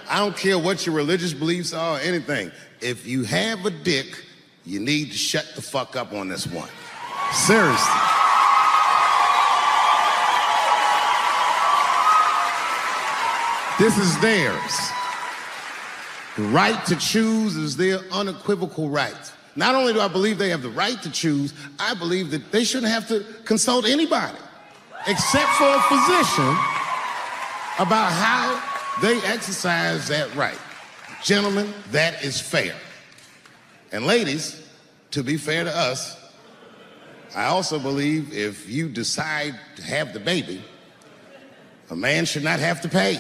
I don't care what your religious beliefs are or anything. If you have a dick, you need to shut the fuck up on this one. Seriously. This is theirs. The right to choose is their unequivocal right. Not only do I believe they have the right to choose, I believe that they shouldn't have to consult anybody, except for a physician, about how they exercise that right. Gentlemen, that is fair. And ladies, to be fair to us, I also believe if you decide to have the baby, a man should not have to pay.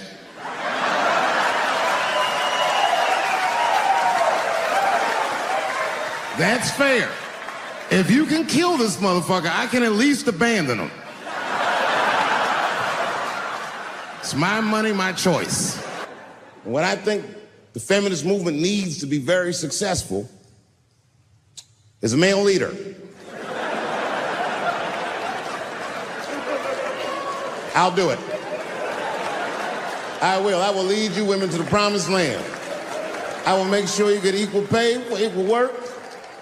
That's fair. If you can kill this motherfucker, I can at least abandon him. It's my money, my choice. And what I think the feminist movement needs to be very successful is a male leader. I'll do it. I will. I will lead you women to the promised land. I will make sure you get equal pay for equal work.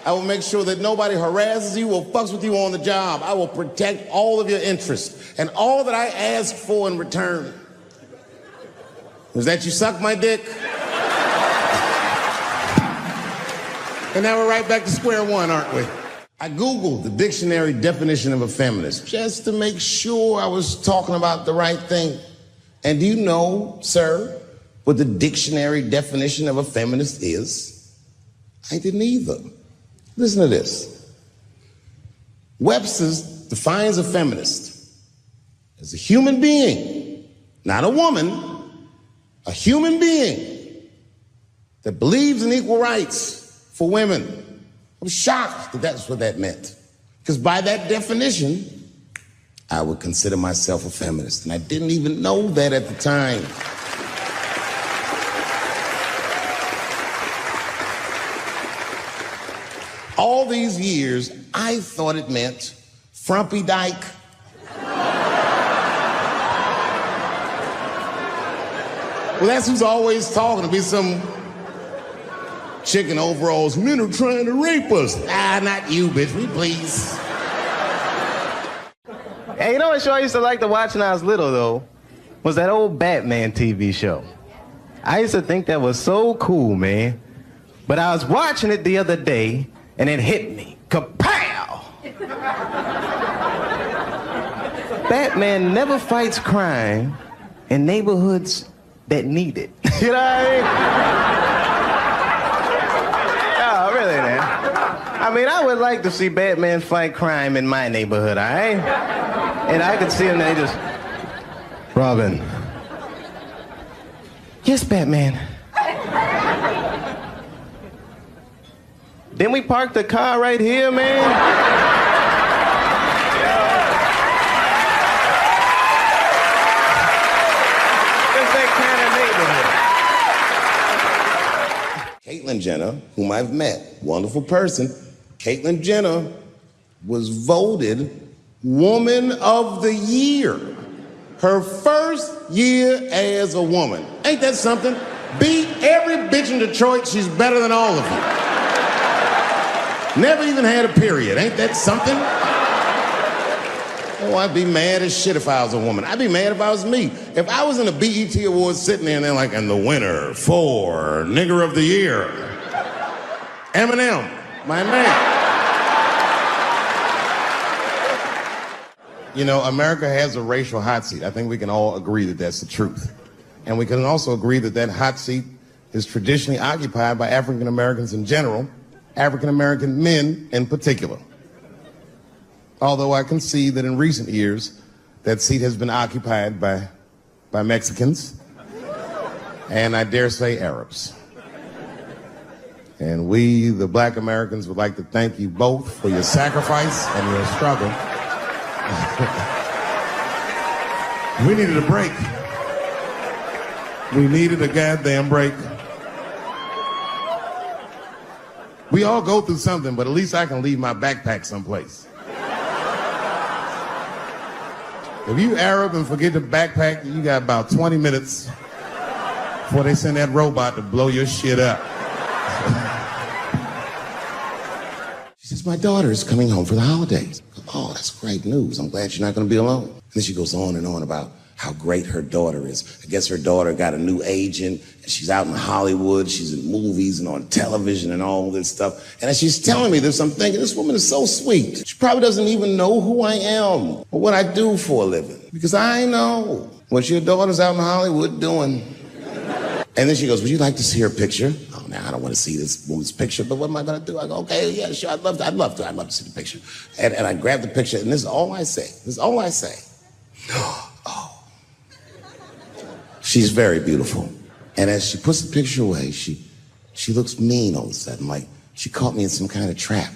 I will make sure that nobody harasses you or fucks with you on the job. I will protect all of your interests. And all that I ask for in return is that you suck my dick. And now we're right back to square one, aren't we? I Googled the dictionary definition of a feminist just to make sure I was talking about the right thing. And do you know, sir, what the dictionary definition of a feminist is? I didn't either. Listen to this. Webster's defines a feminist as a human being, not a woman, a human being that believes in equal rights for women. I'm shocked that that's what that meant. Because by that definition, I would consider myself a feminist. And I didn't even know that at the time. All these years, I thought it meant frumpy dyke. Well, that's who's always talking, to be some chick in overalls. Men are trying to rape us. Ah, not you, bitch, me please. Hey, you know what show I used to like to watch when I was little, though? Was that old Batman TV show. I used to think that was so cool, man. But I was watching it the other day, and it hit me. Kapow! Batman never fights crime in neighborhoods that need it. You know what I mean? Oh, really, man. I mean, I would like to see Batman fight crime in my neighborhood, all right? And I could see him, they just... Robin. Yes, Batman. Then we parked the car right here, man. Caitlyn Jenner, whom I've met, wonderful person. Caitlyn Jenner was voted Woman of the Year. Her first year as a woman. Ain't that something? Beat every bitch in Detroit. She's better than all of you. Never even had a period. Ain't that something? Oh, I'd be mad as shit if I was a woman. I'd be mad if I was me. If I was in a BET Awards sitting there and they're like, and the winner for Nigger of the Year, Eminem, my man. You know, America has a racial hot seat. I think we can all agree that that's the truth. And we can also agree that that hot seat is traditionally occupied by African Americans in general, African American men in particular. Although I can see that in recent years, that seat has been occupied by Mexicans, and I dare say Arabs. And we, the Black Americans, would like to thank you both for your sacrifice and your struggle. We needed a break. We needed a goddamn break. We all go through something, but at least I can leave my backpack someplace. If you Arab and forget the backpack, you got about 20 minutes before they send that robot to blow your shit up. She says, my daughter is coming home for the holidays. Oh, that's great news. I'm glad you're not going to be alone. And then she goes on and on about how great her daughter is. I guess her daughter got a new agent, and she's out in Hollywood, she's in movies and on television and all this stuff. And as she's telling me this, I'm thinking, this woman is so sweet. She probably doesn't even know who I am or what I do for a living. Because I know what your daughter's out in Hollywood doing. And then she goes, would you like to see her picture? Oh, now I don't want to see this woman's picture, but what am I going to do? I go, okay, yeah, sure, I'd love to see the picture. And I grab the picture, and this is all I say. Oh. She's very beautiful. And as she puts the picture away, she looks mean all of a sudden, like she caught me in some kind of trap.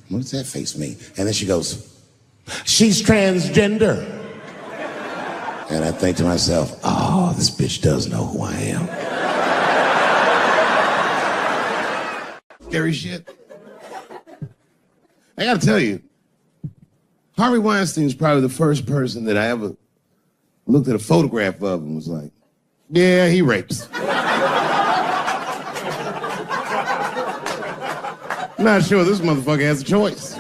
What does that face mean? And then she goes, she's transgender. And I think to myself, oh, this bitch does know who I am. Scary shit. I gotta tell you, Harvey Weinstein's probably the first person that I ever looked at a photograph of and was like, yeah, he rapes. I'm not sure this motherfucker has a choice.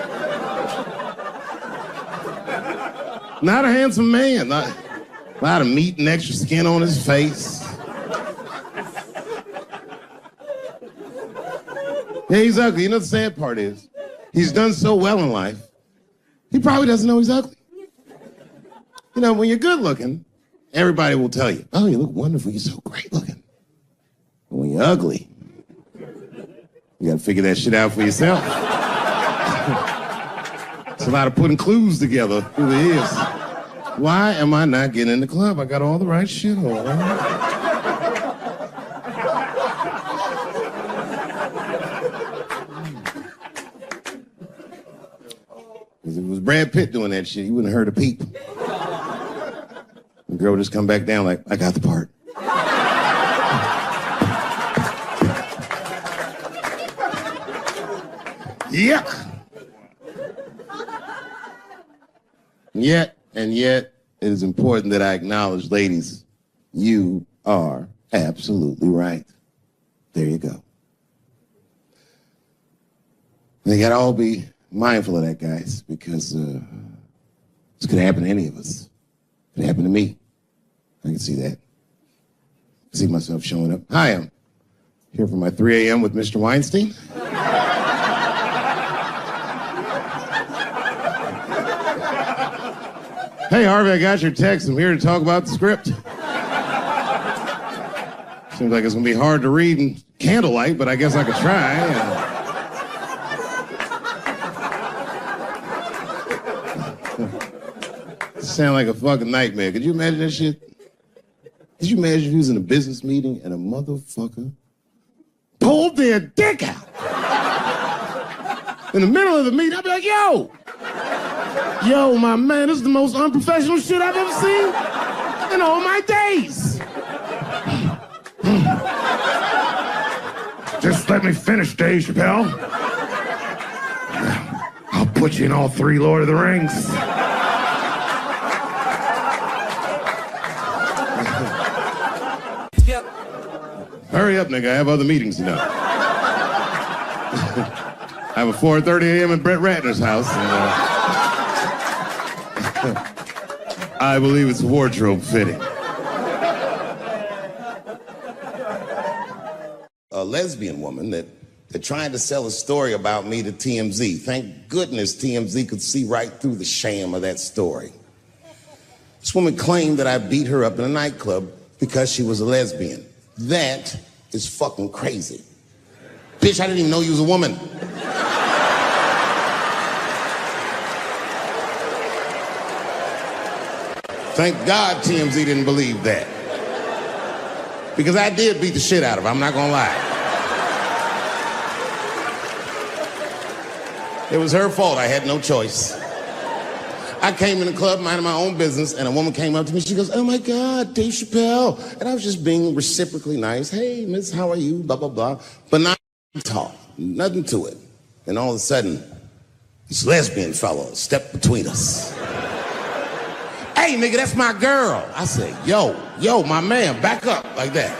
Not a handsome man. A lot of meat and extra skin on his face. Yeah, he's ugly. You know the sad part is, he's done so well in life, he probably doesn't know he's ugly. You know, when you're good looking, everybody will tell you, oh, you look wonderful, you're so great looking. But when you're ugly, you gotta figure that shit out for yourself. It's a lot of putting clues together through the years. Why am I not getting in the club? I got all the right shit on. If it was Brad Pitt doing that shit, you wouldn't have heard a peep. The girl would just come back down like, I got the part. Yuck. Yet, it is important that I acknowledge, ladies, you are absolutely right. There you go. They gotta all be mindful of that, guys, because this could happen to any of us. It could happen to me. I can see that. I see myself showing up. Hi, I'm here for my 3 a.m. with Mr. Weinstein. Hey, Harvey, I got your text. I'm here to talk about the script. Seems like it's going to be hard to read in candlelight, but I guess I could try. Sound like a fucking nightmare. Could you imagine that shit? Could you imagine if you was in a business meeting and a motherfucker pulled their dick out? In the middle of the meeting, I'd be like, yo, my man, this is the most unprofessional shit I've ever seen in all my days. Just let me finish, Dave Chappelle. I'll put you in all 3 Lord of the Rings. Hurry up, nigga. I have other meetings tonight. I have a 4:30 a.m. at Brett Ratner's house. And, I believe it's wardrobe fitting. A lesbian woman that tried to sell a story about me to TMZ. Thank goodness TMZ could see right through the sham of that story. This woman claimed that I beat her up in a nightclub because she was a lesbian. That is fucking crazy. Bitch, I didn't even know you was a woman. Thank God TMZ didn't believe that. Because I did beat the shit out of her, I'm not gonna lie. It was her fault, I had no choice. I came in the club minding my own business, and a woman came up to me. She goes, oh my God, Dave Chappelle. And I was just being reciprocally nice. Hey, miss, how are you? Blah, blah, blah. But not talk, nothing to it. And all of a sudden, this lesbian fellow stepped between us. Hey, nigga, that's my girl. I said, yo, my man, back up like that.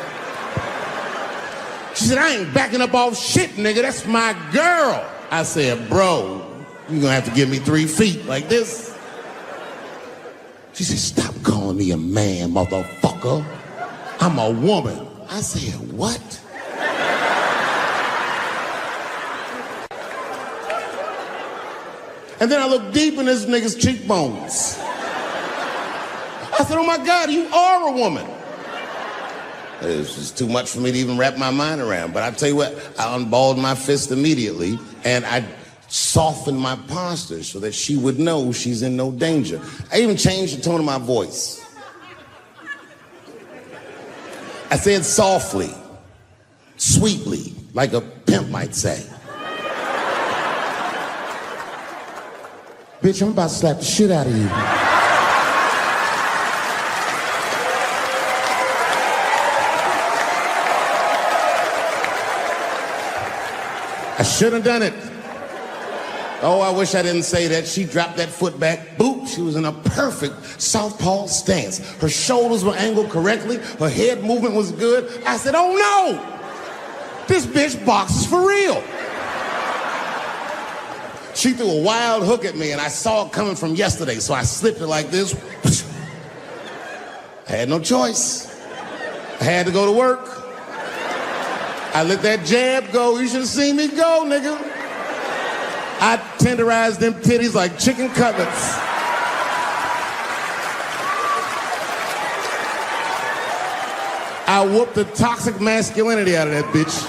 She said, I ain't backing up off shit, nigga. That's my girl. I said, bro, you're gonna have to give me 3 feet like this. She said, stop calling me a man, motherfucker. I'm a woman. I said, what? And then I looked deep in this nigga's cheekbones. I said, oh my God, you are a woman. It was just too much for me to even wrap my mind around. But I tell you what, I unballed my fist immediately and I softened my posture so that she would know she's in no danger. I even changed the tone of my voice. I said softly, sweetly, like a pimp might say. Bitch, I'm about to slap the shit out of you. I should have done it. Oh, I wish I didn't say that. She dropped that foot back. Boop. She was in a perfect southpaw stance. Her shoulders were angled correctly. Her head movement was good. I said, oh no! This bitch boxes for real. She threw a wild hook at me and I saw it coming from yesterday, so I slipped it like this. I had no choice. I had to go to work. I let that jab go. You should have seen me go, nigga. I tenderized them titties like chicken cutlets. I whooped the toxic masculinity out of that bitch.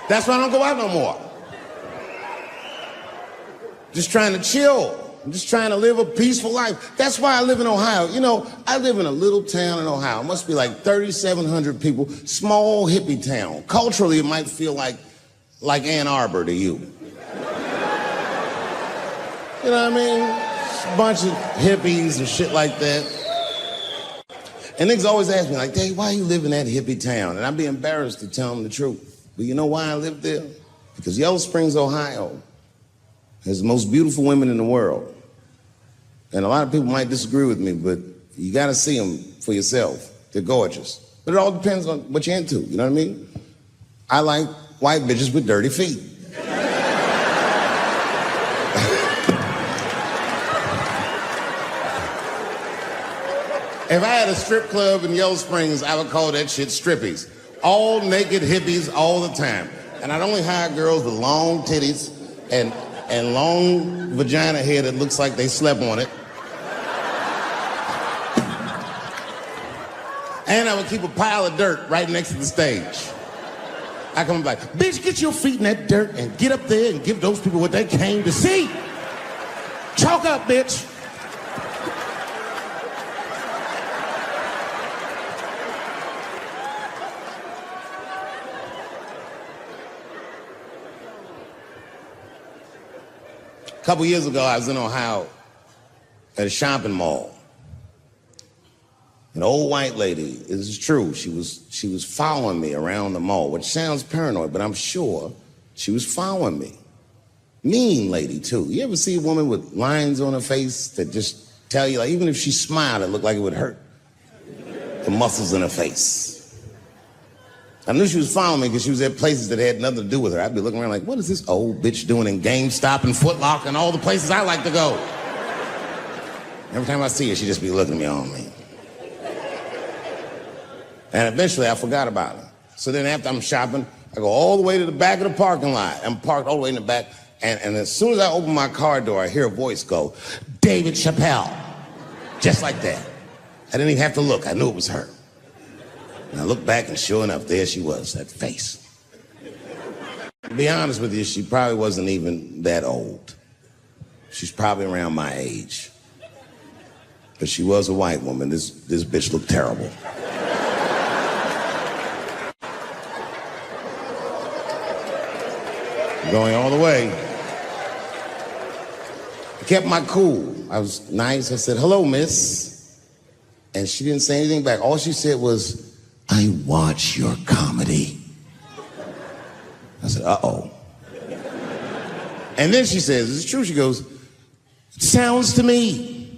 That's why I don't go out no more. Just trying to chill. I'm just trying to live a peaceful life. That's why I live in Ohio. You know, I live in a little town in Ohio. It must be like 3,700 people. Small hippie town. Culturally, it might feel like Ann Arbor to you. You know what I mean? Just a bunch of hippies and shit like that. And niggas always ask me, like, Dave, why you live in that hippie town? And I'd be embarrassed to tell them the truth. But you know why I live there? Because Yellow Springs, Ohio has the most beautiful women in the world. And a lot of people might disagree with me, but you gotta see them for yourself. They're gorgeous. But it all depends on what you're into, you know what I mean? I like white bitches with dirty feet. If I had a strip club in Yellow Springs, I would call that shit strippies. All naked hippies all the time. And I'd only hire girls with long titties and long vagina hair that looks like they slept on it. And I would keep a pile of dirt right next to the stage. I come like, bitch, get your feet in that dirt and get up there and give those people what they came to see. Chalk up, bitch. A couple years ago, I was in Ohio at a shopping mall. An old white lady, this is true, she was following me around the mall, which sounds paranoid, but I'm sure she was following me. Mean lady, too. You ever see a woman with lines on her face that just tell you, like, even if she smiled, it looked like it would hurt the muscles in her face? I knew she was following me because she was at places that had nothing to do with her. I'd be looking around like, what is this old bitch doing in GameStop and Foot Locker and all the places I like to go? Every time I see her, she'd just be looking at me on me. And eventually I forgot about her. So then after I'm shopping, I go all the way to the back of the parking lot. I'm parked all the way in the back. And as soon as I open my car door, I hear a voice go, Dave Chappelle. Just like that. I didn't even have to look. I knew it was her. And I looked back and sure enough, there she was, that face. To be honest with you, she probably wasn't even that old. She's probably around my age. But she was a white woman. This bitch looked terrible. Going all the way. I kept my cool. I was nice. I said, hello, miss. And she didn't say anything back. All she said was, I watch your comedy. I said, uh-oh. And then she says, "Is it true?" She goes, "It sounds to me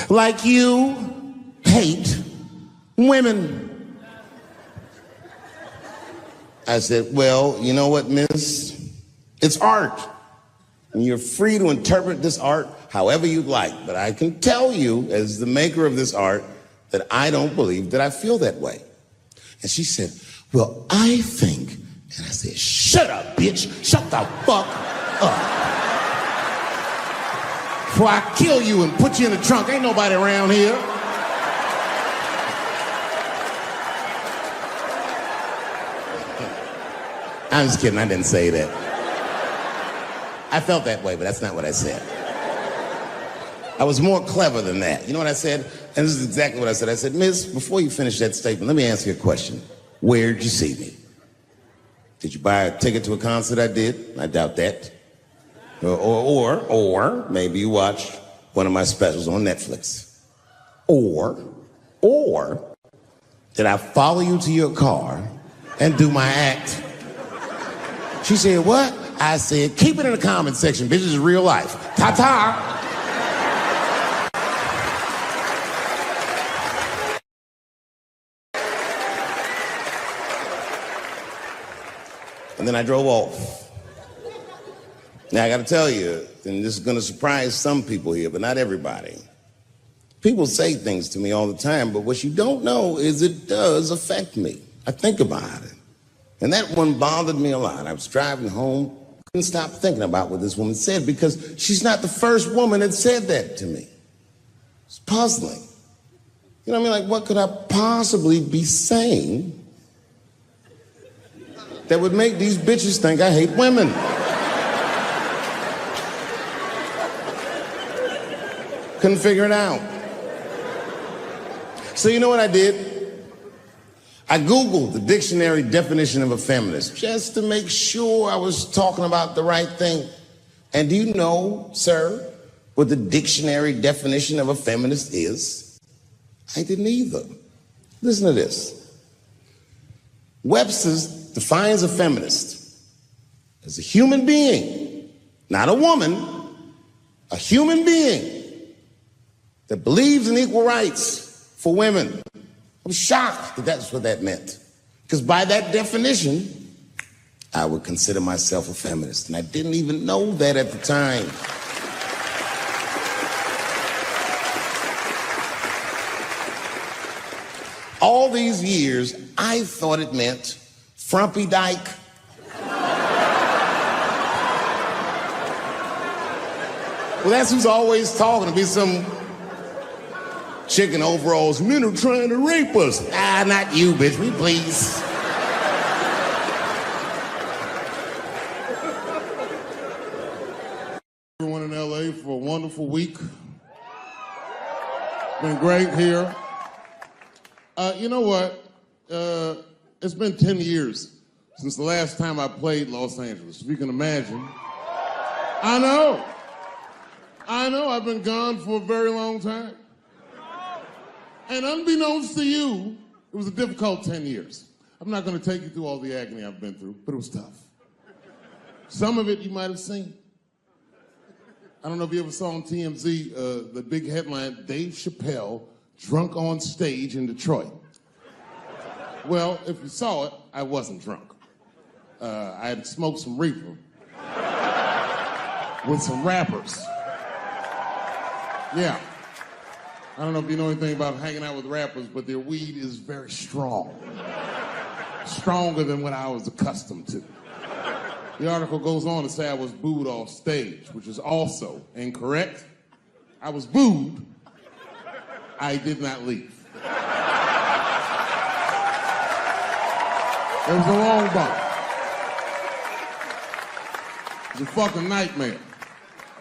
like you hate women." I said, "Well, you know what, miss? It's art. And you're free to interpret this art however you'd like. But I can tell you, as the maker of this art, that I don't believe that I feel that way." And she said, "Well, I think," and I said, "Shut up, bitch. Shut the fuck up. Before I kill you and put you in the trunk. Ain't nobody around here." I'm just kidding. I didn't say that. I felt that way, but that's not what I said. I was more clever than that. You know what I said? And this is exactly what I said. I said, "Miss, before you finish that statement, let me ask you a question. Where'd you see me? Did you buy a ticket to a concert I did? I doubt that. Or maybe you watched one of my specials on Netflix. Or did I follow you to your car and do my act?" She said, "What?" I said, "Keep it in the comment section, bitch. This is real life. Ta-ta." And then I drove off. Now, I got to tell you, and this is going to surprise some people here, but not everybody. People say things to me all the time, but what you don't know is it does affect me. I think about it. And that one bothered me a lot. I was driving home, couldn't stop thinking about what this woman said, because she's not the first woman that said that to me. It's puzzling. You know what I mean? Like, what could I possibly be saying that would make these bitches think I hate women? Couldn't figure it out. So you know what I did? I Googled the dictionary definition of a feminist just to make sure I was talking about the right thing. And do you know, sir, what the dictionary definition of a feminist is? I didn't either. Listen to this. Webster's defines a feminist as a human being, not a woman, a human being that believes in equal rights for women. I was shocked that that's what that meant. Because by that definition, I would consider myself a feminist. And I didn't even know that at the time. All these years, I thought it meant frumpy dyke. Well, that's who's always talking to me, some chick in overalls. "Men are trying to rape us." Ah, not you, bitch. We please. Everyone in LA for a wonderful week. Been great here. You know what? It's been 10 years since the last time I played Los Angeles, if you can imagine. I know, I've been gone for a very long time. And unbeknownst to you, it was a difficult 10 years. I'm not going to take you through all the agony I've been through, but it was tough. Some of it you might have seen. I don't know if you ever saw on TMZ the big headline, "Dave Chappelle drunk on stage in Detroit." Well, if you saw it, I wasn't drunk. I had smoked some reefer with some rappers. Yeah. I don't know if you know anything about hanging out with rappers, but their weed is very strong. Stronger than what I was accustomed to. The article goes on to say I was booed off stage, which is also incorrect. I was booed. I did not leave. It was a long bump. It was a fucking nightmare.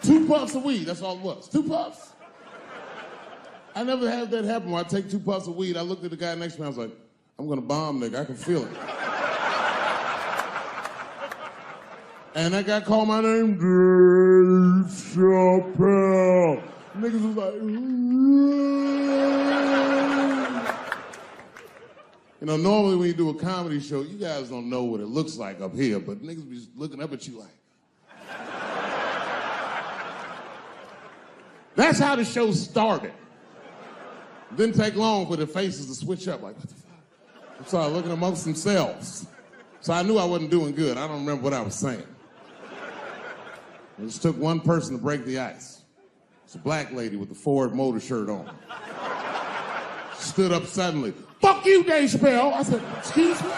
2 puffs of weed, that's all it was. 2 puffs. I never had that happen where I take 2 puffs of weed. I looked at the guy next to me, I was like, "I'm gonna bomb, nigga, I can feel it." And that guy called my name, Dave Chappelle. Niggas was like, you know, normally when you do a comedy show, you guys don't know what it looks like up here, but niggas be looking up at you like. That's how the show started. Didn't take long for the faces to switch up, like, what the fuck? I started looking amongst themselves. So I knew I wasn't doing good. I don't remember what I was saying. It just took one person to break the ice. It's a black lady with the Ford Motor shirt on. She stood up suddenly. Fuck you, Dave Chappelle. I said, excuse me?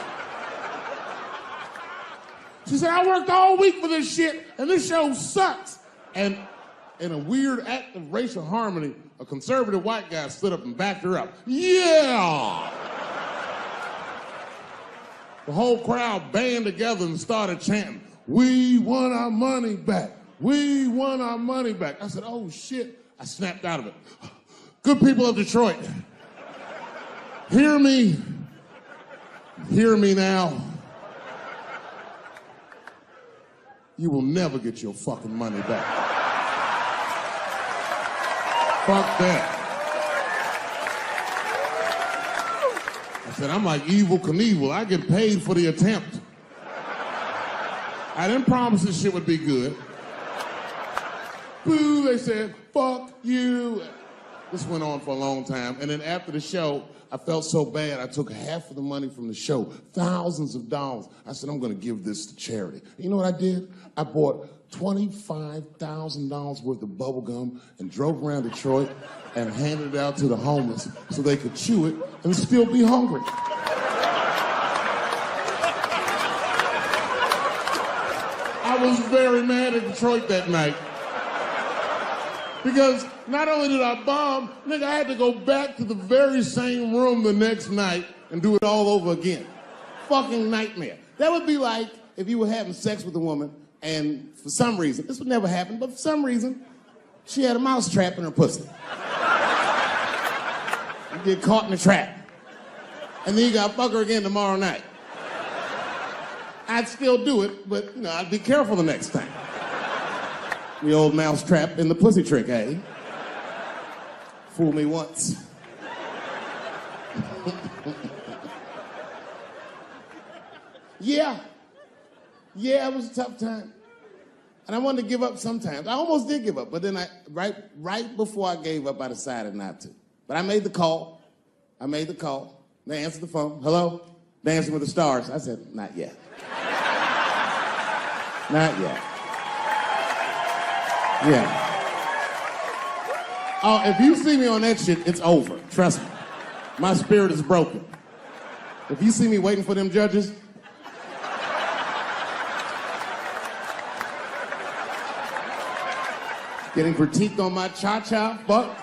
She said, I worked all week for this shit, and this show sucks. And in a weird act of racial harmony, a conservative white guy stood up and backed her up. Yeah! The whole crowd band together and started chanting, we want our money back. We want our money back. I said, oh shit. I snapped out of it. Good people of Detroit, hear me. Hear me now. You will never get your fucking money back. Fuck that. I said, I'm like Evel Knievel. I get paid for the attempt. I didn't promise this shit would be good. Boo, they said, fuck you. This went on for a long time. And then after the show, I felt so bad, I took half of the money from the show, thousands of dollars. I said, I'm gonna give this to charity. You know what I did? I bought $25,000 worth of bubble gum and drove around Detroit and handed it out to the homeless so they could chew it and still be hungry. I was very mad at Detroit that night. Because not only did I bomb, nigga, I had to go back to the very same room the next night and do it all over again. Fucking nightmare. That would be like if you were having sex with a woman and for some reason, this would never happen, but for some reason, she had a mouse trap in her pussy. You get caught in the trap. And then you gotta fuck her again tomorrow night. I'd still do it, but you know, I'd be careful the next time. The old mouse trap in the pussy trick, eh? Fool me once. Yeah, it was a tough time. And I wanted to give up sometimes. I almost did give up, but then right before I gave up, I decided not to. But I made the call. They answered the phone. Hello? Dancing with the Stars. I said, not yet. Not yet. Yeah. Oh, if you see me on that shit, it's over. Trust me. My spirit is broken. If you see me waiting for them judges, getting critiqued on my cha-cha, fuck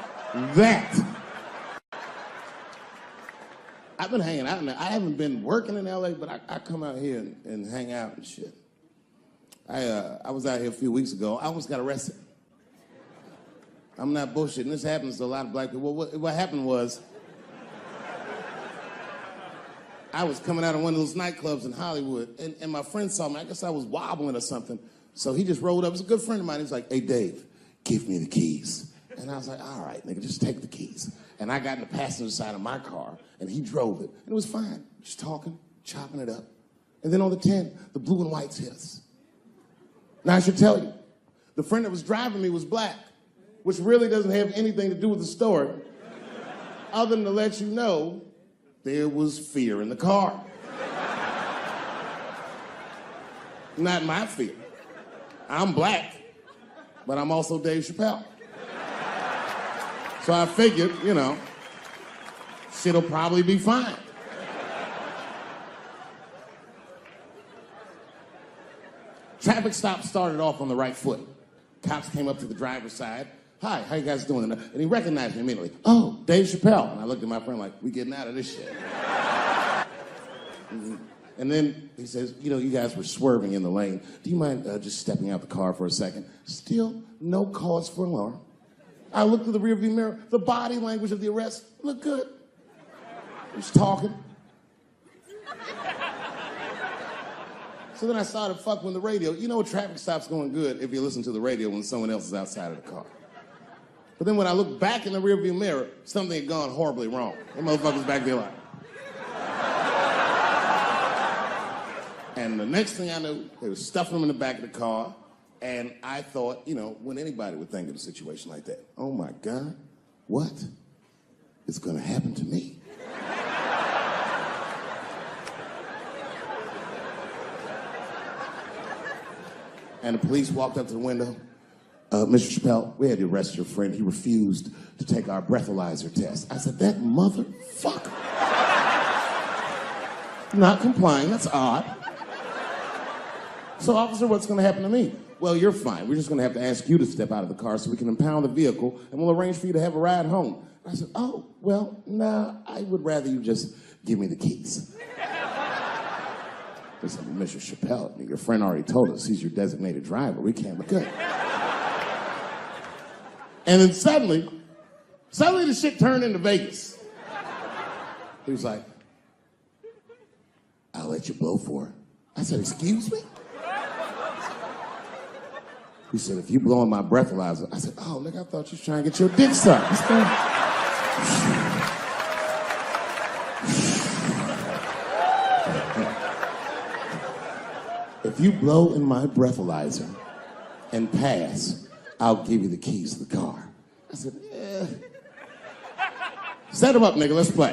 that. I've been hanging out. I haven't been working in LA, but I come out here and hang out and shit. I was out here a few weeks ago. I almost got arrested. I'm not bullshitting. This happens to a lot of black people. What happened was, I was coming out of one of those nightclubs in Hollywood, and my friend saw me. I guess I was wobbling or something. So he just rolled up. It was a good friend of mine. He was like, hey, Dave, give me the keys. And I was like, all right, nigga, just take the keys. And I got in the passenger side of my car, and he drove it. And it was fine. Just talking, chopping it up. And then on the 10, the blue and whites hit us. Now, I should tell you, the friend that was driving me was black, which really doesn't have anything to do with the story, other than to let you know there was fear in the car. Not my fear. I'm black, but I'm also Dave Chappelle. So I figured, you know, shit'll probably be fine. Traffic stop started off on the right foot. Cops came up to the driver's side. Hi, how you guys doing? And he recognized me immediately. Oh, Dave Chappelle. And I looked at my friend like, we getting out of this shit. And then he says, you know, you guys were swerving in the lane. Do you mind just stepping out the car for a second? Still no cause for alarm. I looked through the rearview mirror. The body language of the arrest looked good. He was talking. So then I started fucking with the radio. You know, traffic stops going good if you listen to the radio when someone else is outside of the car. But then when I looked back in the rearview mirror, something had gone horribly wrong. That motherfucker's back there like. And the next thing I knew, they were stuffing him in the back of the car, And I thought, you know, when anybody would think of a situation like that, oh my God, what is gonna happen to me? And the police walked up to the window. Mr. Chappelle, we had to arrest your friend. He refused to take our breathalyzer test. I said, that motherfucker. Not complying, that's odd. So, officer, what's gonna happen to me? Well, you're fine. We're just gonna have to ask you to step out of the car so we can impound the vehicle and we'll arrange for you to have a ride home. I said, oh, well, nah, I would rather you just give me the keys. They said, well, Mr. Chappelle, your friend already told us he's your designated driver. We can't look good. And then suddenly the shit turned into Vegas. He was like, I'll let you blow for it. I said, excuse me? He said, if you blow in my breathalyzer. I said, oh, nigga, I thought you was trying to get your dick sucked. If you blow in my breathalyzer and pass, I'll give you the keys to the car. I said, set him up, nigga, let's play.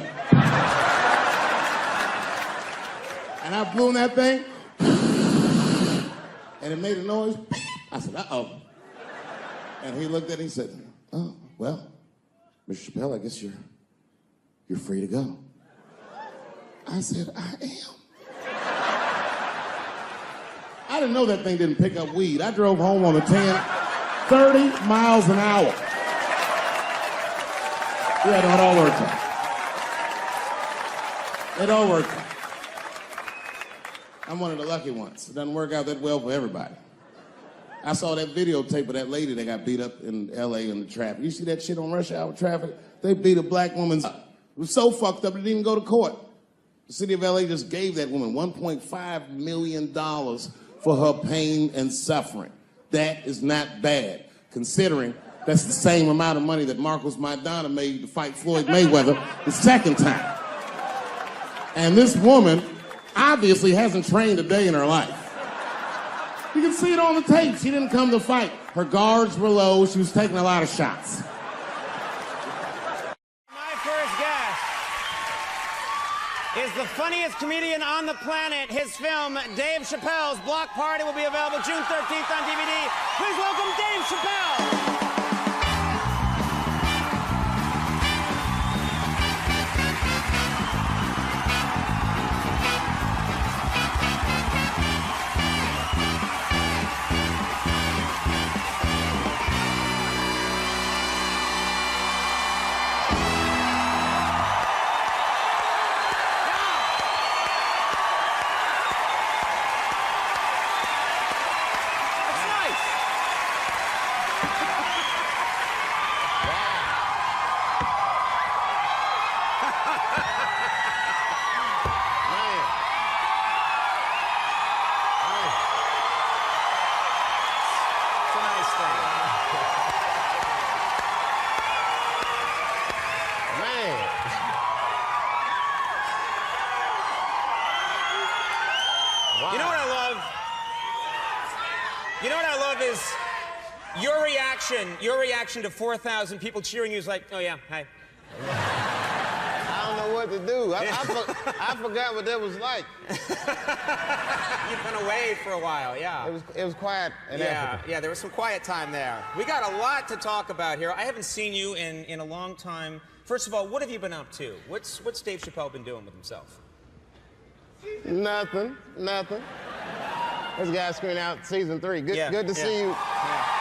And I blew in that thing, and it made a noise. I said, uh-oh. And he looked at it and he said, oh, well, Mr. Chappelle, I guess you're free to go. I said, I am. I didn't know that thing didn't pick up weed. I drove home on the 30 miles an hour. Yeah, no, it all worked out. It all worked out. I'm one of the lucky ones. It doesn't work out that well for everybody. I saw that videotape of that lady that got beat up in L.A. in the traffic. You see that shit on rush hour traffic? They beat a black woman's up. It was so fucked up it didn't even go to court. The city of L.A. just gave that woman $1.5 million for her pain and suffering. That is not bad, considering that's the same amount of money that Marcos Maidana made to fight Floyd Mayweather the second time. And this woman obviously hasn't trained a day in her life. You can see it on the tape. She didn't come to fight. Her guards were low. She was taking a lot of shots. My first guest is the funniest comedian on the planet. His film, Dave Chappelle's Block Party, will be available June 13th on DVD. Please welcome Dave Chappelle. Is your reaction to 4,000 people cheering you is like, oh yeah, hi. I don't know what to do. I forgot what that was like. You've been away for a while, yeah. It was quiet in Africa. Yeah, there was some quiet time there. We got a lot to talk about here. I haven't seen you in a long time. First of all, what have you been up to? What's Dave Chappelle been doing with himself? Nothing. This guy screening out season 3. Good to see you. Yeah.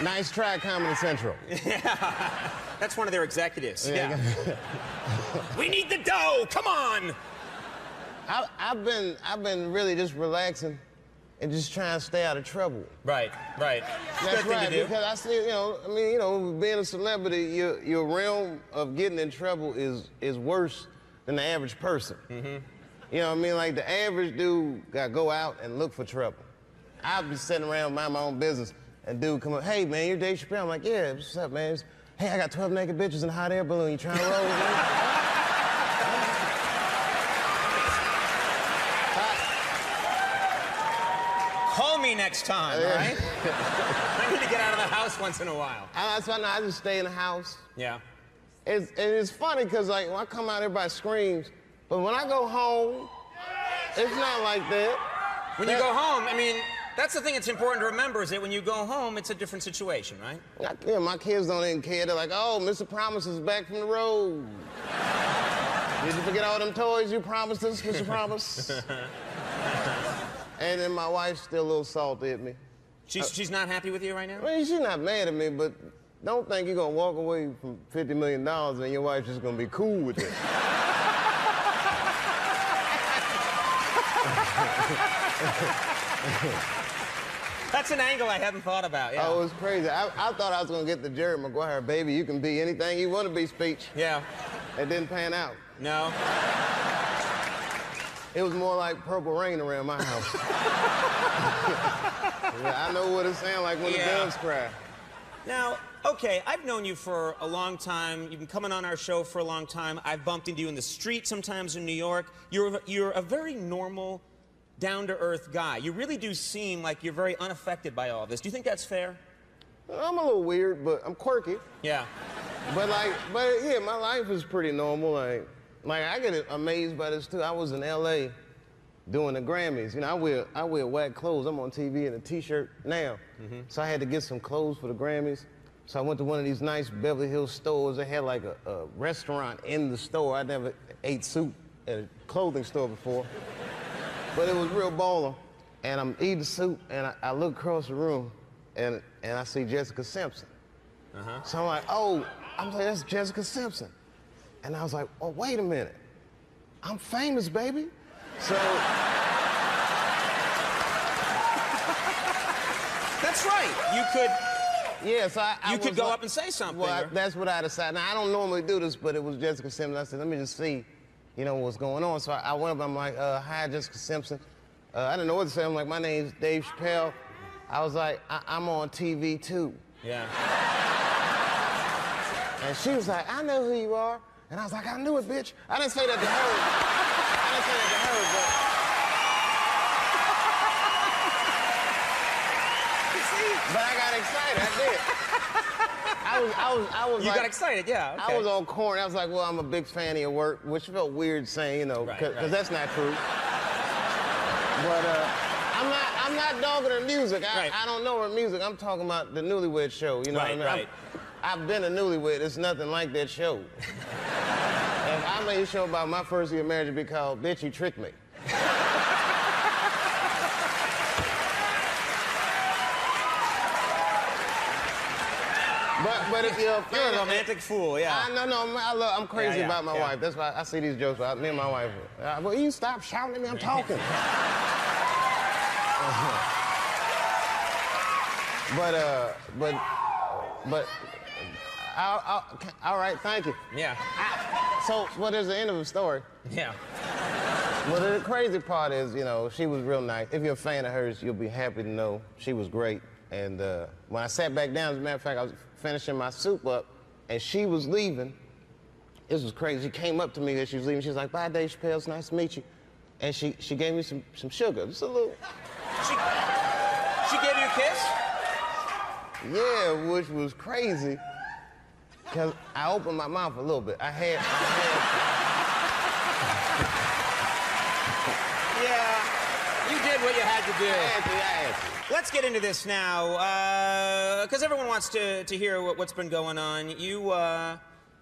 Nice try, Comedy Central. Yeah, that's one of their executives. Yeah. We need the dough. Come on. I've been really just relaxing and just trying to stay out of trouble. Right. That's right, because I see, being a celebrity, your realm of getting in trouble is worse than the average person. Mm-hmm. You know what I mean? Like, the average dude gotta go out and look for trouble. I'll be sitting around, mind my own business, and dude come up, hey, man, you're Dave Chappelle. I'm like, yeah, what's up, man? Hey, I got 12 naked bitches in a hot air balloon. You trying to roll with me? Call me next time, all right? I need to get out of the house once in a while. That's why I just stay in the house. Yeah. It's funny because like when I come out, everybody screams, but when I go home, it's not like that. When you go home, I mean, that's the thing that's important to remember is that when you go home, it's a different situation, right? Yeah, my kids don't even care. They're like, oh, Mr. Promise is back from the road. Did you forget all them toys you promised us, Mr. Promise? And then my wife's still a little salty at me. She's not happy with you right now? I mean, she's not mad at me, but don't think you're gonna walk away from $50 million and your wife's just gonna be cool with it. That's an angle I hadn't thought about, yeah. Oh, it was crazy. I thought I was gonna get the Jerry Maguire, baby, you can be anything you want to be speech. Yeah. It didn't pan out. No? It was more like Purple Rain around my house. Yeah, I know what it sounds like when the doves cry. Now, okay, I've known you for a long time. You've been coming on our show for a long time. I've bumped into you in the street sometimes in New York. You're a very normal, down-to-earth guy. You really do seem like you're very unaffected by all this. Do you think that's fair? I'm a little weird, but I'm quirky. Yeah. But yeah, my life is pretty normal. Like I get amazed by this too. I was in L.A. doing the Grammys. You know, I wear whack clothes. I'm on TV in a T-shirt now. So I had to get some clothes for the Grammys. So I went to one of these nice Beverly Hills stores. They had like a restaurant in the store. I never ate soup at a clothing store before. But it was real baller. And I'm eating soup, and I look across the room, and I see Jessica Simpson. So I'm like, oh, that's Jessica Simpson. And I was like, oh, wait a minute. I'm famous, baby. So. That's right. You could. Yeah, so you could go up and say something. Well, that's what I decided. Now, I don't normally do this, but it was Jessica Simpson. I said, let me just see, you know, what's going on. So I went up, I'm like, hi, Jessica Simpson. I didn't know what to say. I'm like, my name's Dave Chappelle. I was like, I'm on TV too. Yeah. And she was like, I know who you are. And I was like, I knew it, bitch. I didn't say that to her. I didn't say that to her, but I got excited. I did. I was You like, got excited, yeah. Okay. I was on corny. I was like, well, I'm a big fan of your work, which felt weird saying, you know, because that's not true. But I'm not dogging her music. I don't know her music. I'm talking about the Newlywed Show. You know what I mean? Right. I've been a newlywed. It's nothing like that show. If I made a show about my first year of marriage, it'd be called Bitch, You Tricked Me. But if you're a romantic fool, yeah. I'm crazy about my yeah. wife. That's why I see these jokes about me and my wife. Well, you stop shouting at me, I'm talking. But all right, thank you. Yeah. So, there's the end of the story. Yeah. Well, the crazy part is, you know, she was real nice. If you're a fan of hers, you'll be happy to know she was great. And when I sat back down, as a matter of fact, I was finishing my soup up, and she was leaving. This was crazy. She came up to me as she was leaving. She was like, bye, Dave Chappelle, it's nice to meet you. And she gave me some sugar, just a little. She gave you a kiss? Yeah, which was crazy, because I opened my mouth a little bit. I had Yeah, you did what you had to do. I had to. Let's get into this now, because everyone wants to hear what's been going on. You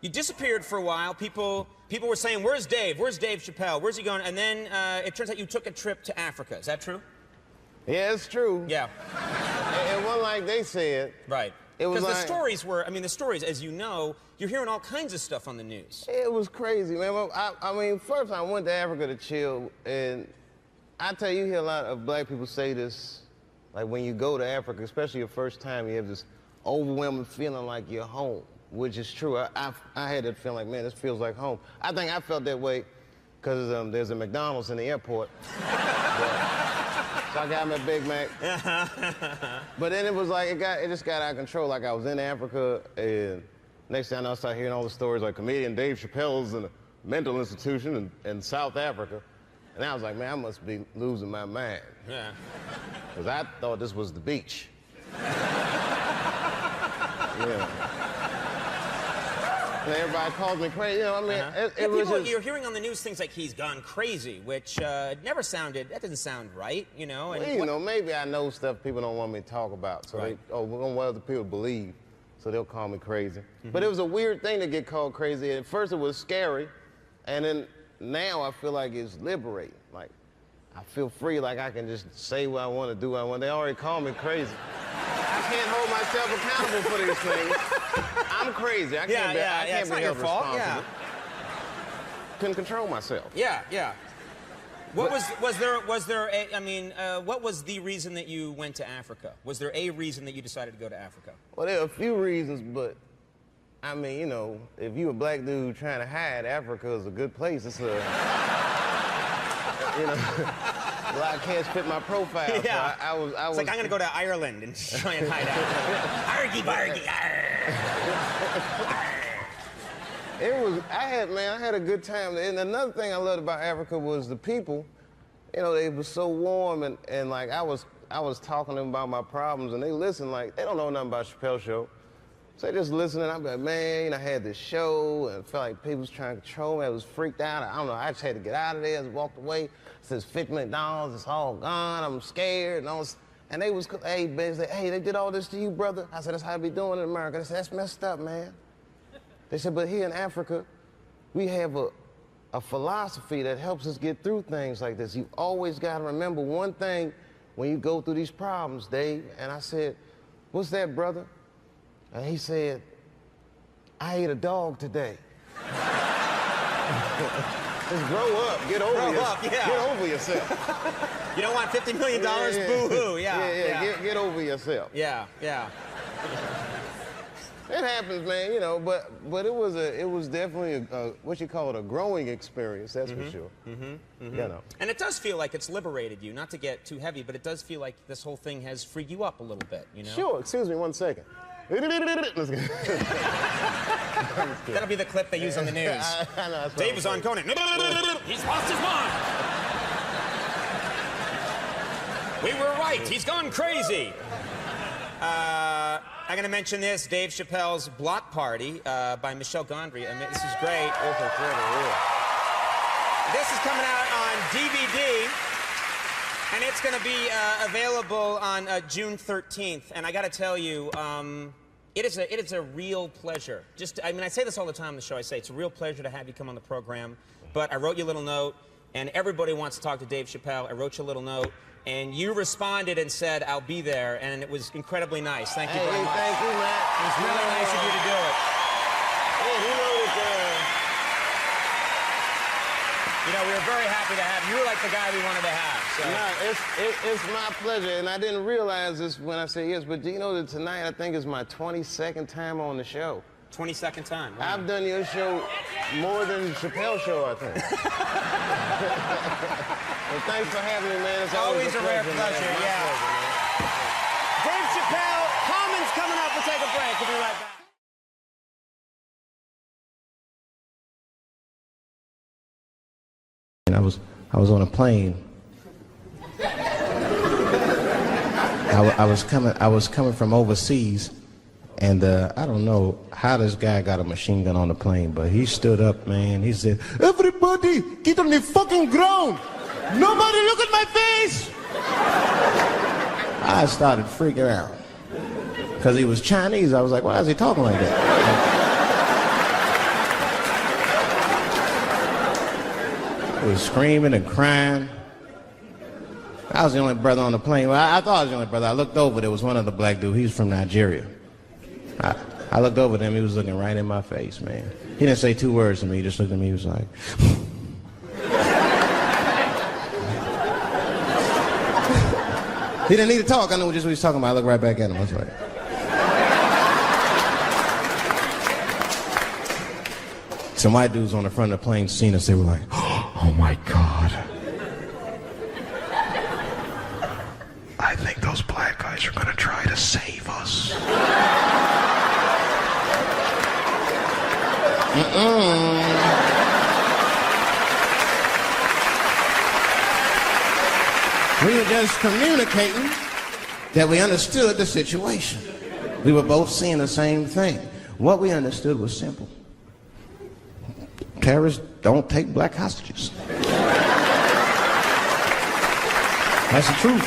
disappeared for a while. People were saying, where's Dave? Where's Dave Chappelle? Where's he going? And then it turns out you took a trip to Africa. Is that true? Yeah, it's true. Yeah. It wasn't like they said. Right. It was because like, the stories, as you know, you're hearing all kinds of stuff on the news. It was crazy, man. I mean, first I went to Africa to chill, and I tell you, you hear a lot of black people say this, like when you go to Africa, especially your first time, you have this overwhelming feeling like you're home, which is true. I had that feeling like, man, this feels like home. I think I felt that way because there's a McDonald's in the airport. So I got my Big Mac. But then it was like, it just got out of control. Like I was in Africa, and next thing I know, I started hearing all the stories like comedian Dave Chappelle's in a mental institution in South Africa. And I was like, man, I must be losing my mind. Yeah. because I thought this was the beach. Yeah. And everybody calls me crazy. You know, I mean, it was just... You're hearing on the news things like he's gone crazy, which that didn't sound right, you know. And well, you know, maybe I know stuff people don't want me to talk about, so right. we don't want other people to believe, so they'll call me crazy. But it was a weird thing to get called crazy. At first it was scary, and then now I feel like it's liberating. Like, I feel free, like I can just say what I want to do. They already call me crazy. I can't hold myself accountable for these things. I'm crazy. I can't be it's not your fault. Yeah. Couldn't control myself. Yeah. What was there a, I mean, what was the reason that you went to Africa? Was there a reason that you decided to go to Africa? Well, there are a few reasons, but I mean, you know, if you a black dude trying to hide, Africa is a good place. It's a, you know, a lot of cats fit my profile. Yeah. So I was. It's like, I'm going to go to Ireland and try and hide out. Argy bargy, I had a good time. And another thing I loved about Africa was the people. You know, they were so warm, and like I was talking to them about my problems, and they listened like they don't know nothing about Chappelle Show. So they just listening. I'm like, man, you know, I had this show, and felt like people was trying to control me. I was freaked out. I don't know. I just had to get out of there. I just walked away. It says $50 million. It's all gone. I'm scared. And they was, hey, they said, hey, they did all this to you, brother. I said, that's how they be doing in America. They said, that's messed up, man. They said, but here in Africa, we have a philosophy that helps us get through things like this. You always got to remember one thing when you go through these problems, Dave. And I said, what's that, brother? And he said, I ate a dog today. Just grow up, get over yourself. You don't want $50 million, boo-hoo, Get over yourself. Yeah. It happens, man, you know, but it was definitely what you call it, a growing experience, that's for sure. You know. And it does feel like it's liberated you, not to get too heavy, but it does feel like this whole thing has freed you up a little bit, you know? Sure, excuse me 1 second. That'll be the clip they use on the news. I know, Dave was on Conan. He's lost his mind. We were right. He's gone crazy. I'm going to mention this, Dave Chappelle's Block Party by Michelle Gondry. I mean, this is great. That's incredible, yeah. This is coming out on DVD, and it's going to be available on June 13th. And I got to tell you, it is a real pleasure. I mean, I say this all the time on the show. I say it's a real pleasure to have you come on the program. But I wrote you a little note, and everybody wants to talk to Dave Chappelle. I wrote you a little note. And you responded and said, I'll be there, and it was incredibly nice. Thank you very much. Thank you, Matt. It was really nice of you to do it. Yeah, you know You know, we were very happy to have you. You were like the guy we wanted to have. So. No, it's my pleasure, and I didn't realize this when I said yes, but do you know that tonight I think is my 22nd time on the show? 22nd time. Wow. I've done your show more than Chappelle Show, I think. Well, thanks for having me, man. It's always a rare pleasure, pleasure, man. yeah. Dave Chappelle, Common's coming up. We'll take a break. We'll be right back. And I was on a plane. I was coming from overseas, and I don't know how this guy got a machine gun on the plane, but he stood up, man. He said, "Everybody, get on the fucking ground! Nobody look at my face!" I started freaking out because he was Chinese. I was like, "Why is he talking like that?" He was screaming and crying. I was the only brother on the plane. Well, I thought I was the only brother. I looked over. There was one other black dude. He was from Nigeria. I looked over at him. He was looking right in my face, man. He didn't say 2 words to me. He just looked at me. He was like... He didn't need to talk. I knew just what he was talking about. I looked right back at him. I was like... Some white dudes on the front of the plane seen us. They were like, "Oh my God. I think those black guys are gonna try to save us." We just communicating that we understood the situation. We were both seeing the same thing. What we understood was simple. Terrorists don't take black hostages. That's the truth.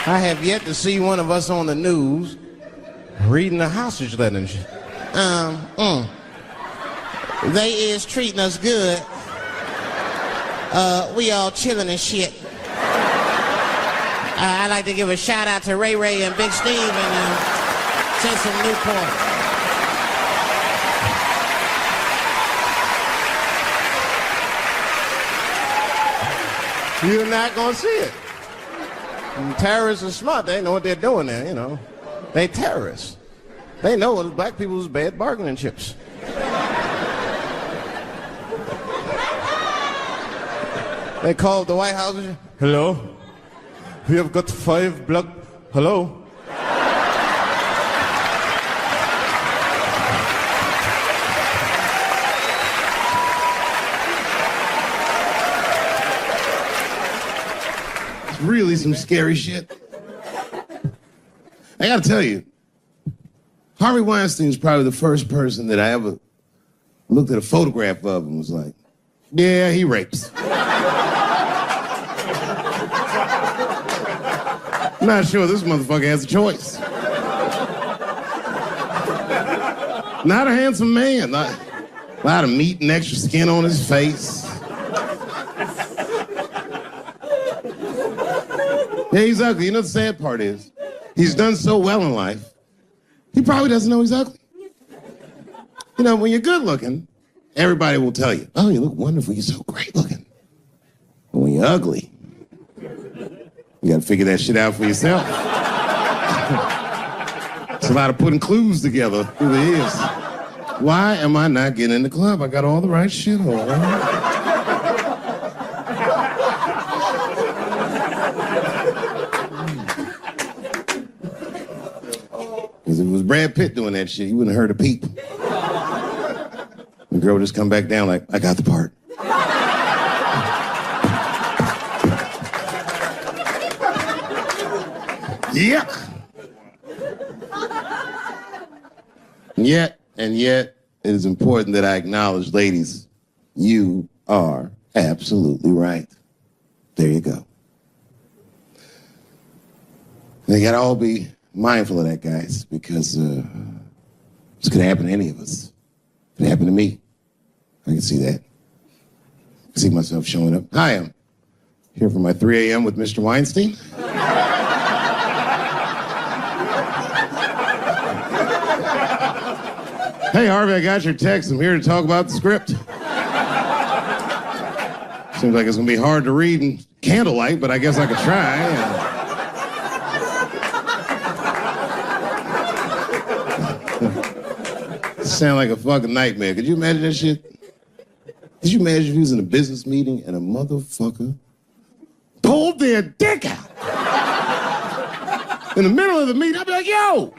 I have yet to see one of us on the news reading a hostage letter and shit. They is treating us good. We all chilling and shit. I'd like to give a shout out to Ray Ray and Big Steve and send some Newport. You're not gonna see it. And terrorists are smart. They know what they're doing there, you know. They terrorists. They know black people's bad bargaining chips. They called the White House. Hello? We have got 5 black... Hello? It's really some scary shit. I gotta tell you, Harvey Weinstein is probably the first person that I ever looked at a photograph of and was like, yeah, he rapes. I'm not sure this motherfucker has a choice. Not a handsome man. A lot of meat and extra skin on his face. Yeah, he's ugly. You know the sad part is, he's done so well in life, he probably doesn't know he's ugly. You know, when you're good looking, everybody will tell you, oh, you look wonderful, you're so great looking. But when you're ugly, you gotta figure that shit out for yourself. It's a lot of putting clues together through the years. Why am I not getting in the club? I got all the right shit on. Because if it was Brad Pitt doing that shit, you wouldn't have heard a peep. The girl just come back down like, I got the part. Yuck. Yet, it is important that I acknowledge, ladies, you are absolutely right. There you go. They gotta all be mindful of that, guys, because this could happen to any of us. It could happen to me. I can see that. I can see myself showing up. Hi, I'm here for my 3 a.m. with Mr. Weinstein. Hey, Harvey, I got your text. I'm here to talk about the script. Seems like it's going to be hard to read in candlelight, but I guess I could try. Sound like a fucking nightmare. Could you imagine that shit? Could you imagine if you was in a business meeting and a motherfucker pulled their dick out? In the middle of the meeting, I'd be like, yo,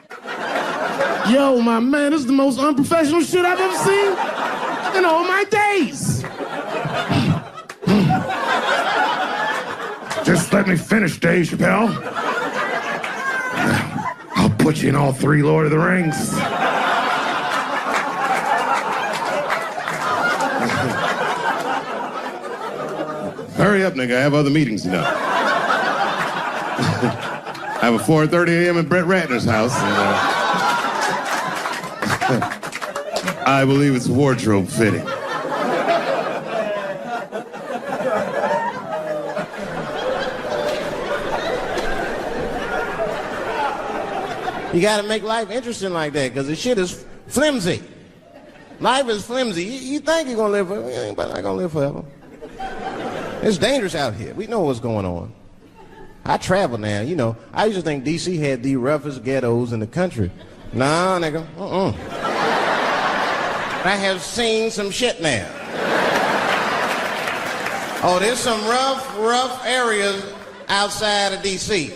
my man, this is the most unprofessional shit I've ever seen in all my days. Just let me finish, Dave Chappelle. I'll put you in all 3 Lord of the Rings. Hurry up, nigga. I have other meetings, you know. I have a 4:30 a.m. at Brett Ratner's house. And, I believe it's wardrobe fitting. You gotta make life interesting like that, because the shit is flimsy. Life is flimsy. You think you're gonna live forever, you ain't not gonna live forever. It's dangerous out here. We know what's going on. I travel now, you know. I used to think D.C. had the roughest ghettos in the country. Nah, nigga, I have seen some shit now. Oh, there's some rough areas outside of D.C.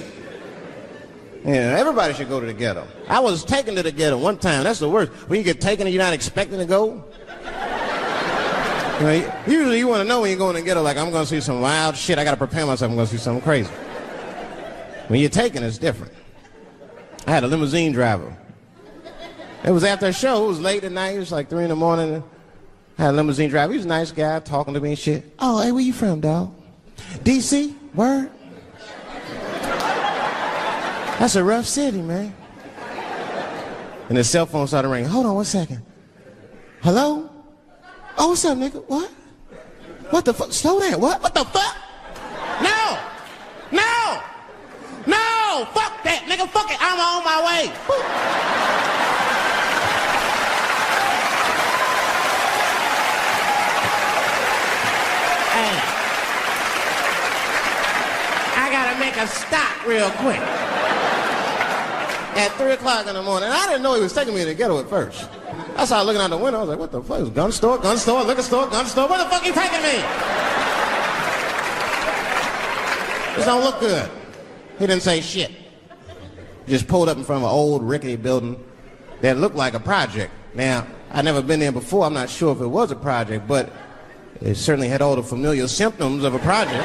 Yeah, everybody should go to the ghetto. I was taken to the ghetto one time. That's the worst. When you get taken and you're not expecting to go. You know, usually you want to know when you're going to the ghetto, like, I'm going to see some wild shit. I got to prepare myself. I'm going to see something crazy. When you're taking, it's different. I had a limousine driver. It was after a show. It was late at night. It was like 3 in the morning. I had a limousine driver. He was a nice guy, talking to me and shit. Oh, hey, where you from, dog? D.C.? Word? That's a rough city, man. And his cell phone started ringing. Hold on 1 second. Hello? Oh, what's up, nigga? What? What the fuck? Slow down. What? What the fuck? No! No! No! Fuck that, nigga. Fuck it. I'm on my way. Hey. I gotta make a stop real quick. At 3 o'clock in the morning. I didn't know he was taking me to the ghetto at first. I started looking out the window. I was like, what the fuck? It was gun store, liquor store, gun store. Where the fuck you taking me? This don't look good. He didn't say shit. He just pulled up in front of an old rickety building that looked like a project. Now, I'd never been there before. I'm not sure if it was a project, but it certainly had all the familiar symptoms of a project.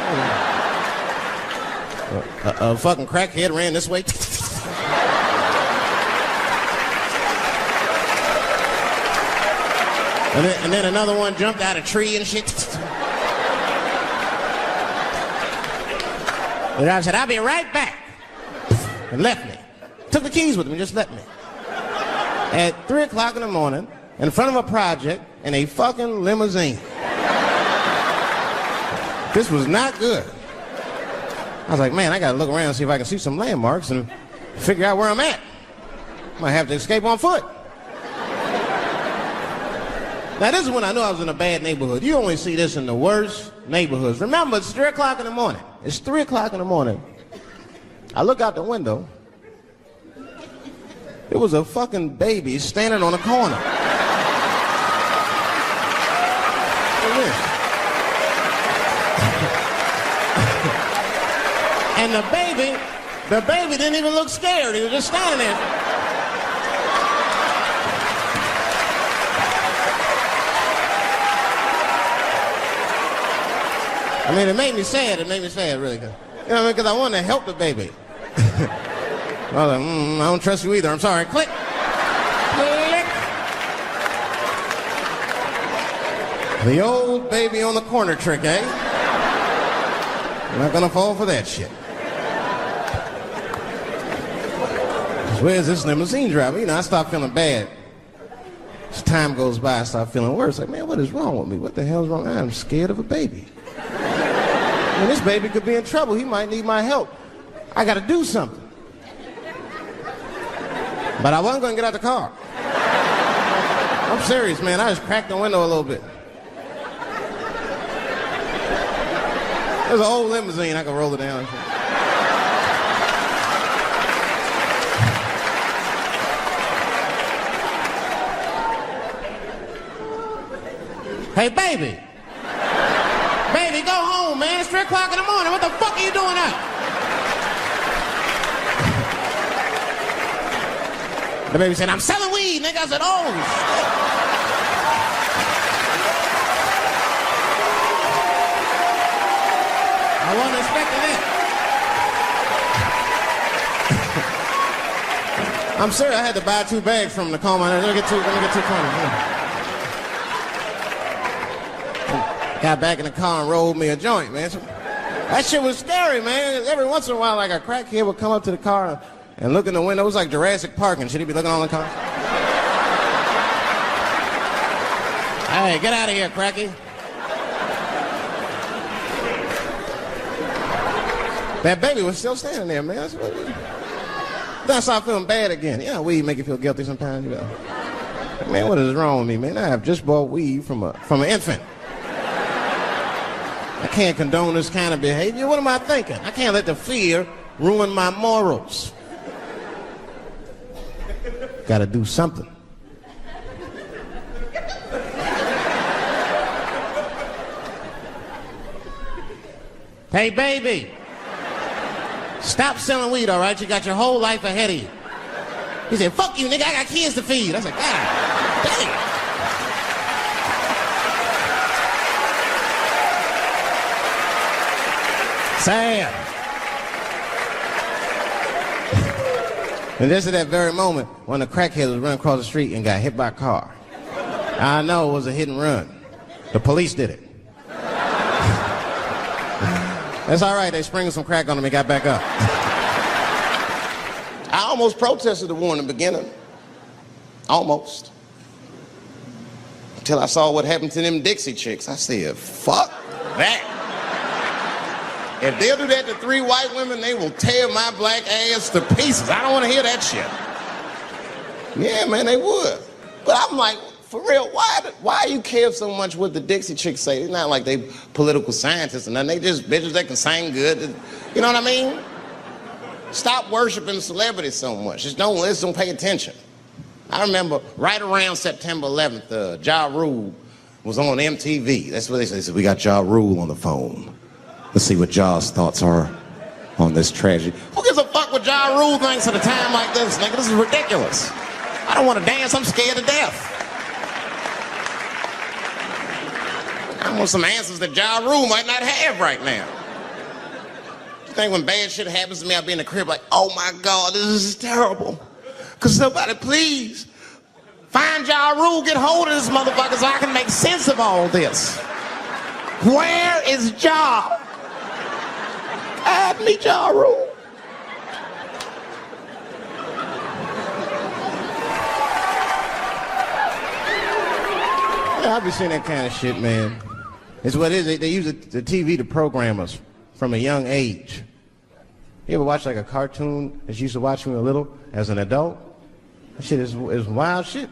A fucking crackhead ran this way. And then another one jumped out of a tree and shit. The driver said, I'll be right back. And left me. Took the keys with him and just left me. At 3 o'clock in the morning, in front of a project, in a fucking limousine. This was not good. I was like, man, I gotta look around and see if I can see some landmarks and figure out where I'm at. Might have to escape on foot. Now, this is when I knew I was in a bad neighborhood. You only see this in the worst neighborhoods. Remember, it's 3 o'clock in the morning. It's 3 o'clock in the morning. I look out the window. It was a fucking baby standing on a corner. Look at this. And the baby didn't even look scared. He was just standing there. I mean, it made me sad. It made me sad, really. You know what I mean? Because I wanted to help the baby. I was like, I don't trust you either. I'm sorry. Click. Click. The old baby on the corner trick, eh? I'm not going to fall for that shit. Where's this limousine driver? You know, I start feeling bad. As time goes by, I start feeling worse. Like, man, what is wrong with me? What the hell's wrong? I'm scared of a baby. And this baby could be in trouble. He might need my help. I got to do something. But I wasn't going to get out the car. I'm serious, man. I just cracked the window a little bit. There's an old limousine. I can roll it down. Hey, baby. Baby, go home, man. It's 3 o'clock in the morning. What the fuck are you doing out? The baby said, I'm selling weed, nigga. I said, oh, shit. I wasn't expecting that. I'm serious. I had to buy 2 bags from the calm. Let me get 2 coins. Got back in the car and rolled me a joint, man. So, that shit was scary, man. Every once in a while, like a crackhead would come up to the car and look in the window. It was like Jurassic Park and shit. He'd be looking on the car. Hey, get out of here, cracky. That baby was still standing there, man. Then I started feeling bad again. Yeah, weed make you feel guilty sometimes, you know. Man, what is wrong with me, man? I have just bought weed from an infant. I can't condone this kind of behavior. What am I thinking? I can't let the fear ruin my morals. Gotta do something. Hey, baby. Stop selling weed, all right? You got your whole life ahead of you. He said, fuck you, nigga. I got kids to feed. I was like, God damn. Sad. And just at that very moment, one of the crackheads was running across the street and got hit by a car. I know it was a hit and run. The police did it. That's all right. They sprinkled some crack on him and got back up. I almost protested the war in the beginning. Almost. Until I saw what happened to them Dixie chicks. I said, fuck that. If they'll do that to 3 white women, they will tear my black ass to pieces. I don't want to hear that shit. Yeah, man, they would. But I'm like, for real, why you care so much what the Dixie chicks say? It's not like they political scientists or nothing. They just bitches that can sing good. You know what I mean? Stop worshiping celebrities so much. Just don't listen, don't pay attention. I remember right around September 11th, Ja Rule was on MTV. That's what they said. They said, we got Ja Rule on the phone. Let's see what Ja's thoughts are on this tragedy. Who gives a fuck what Ja Rule thinks at a time like this, nigga? This is ridiculous. I don't want to dance. I'm scared to death. I want some answers that Ja Rule might not have right now. You think when bad shit happens to me, I'll be in the crib like, oh my God, this is terrible. Could somebody please find Ja Rule, get hold of this motherfucker so I can make sense of all this. Where is Ja? Add me Ja Rule. Yeah, I've been seeing that kind of shit, man. It's what it is. They use the TV to program us from a young age. You ever watch like a cartoon that you used to watch when you were little as an adult? That shit is wild shit.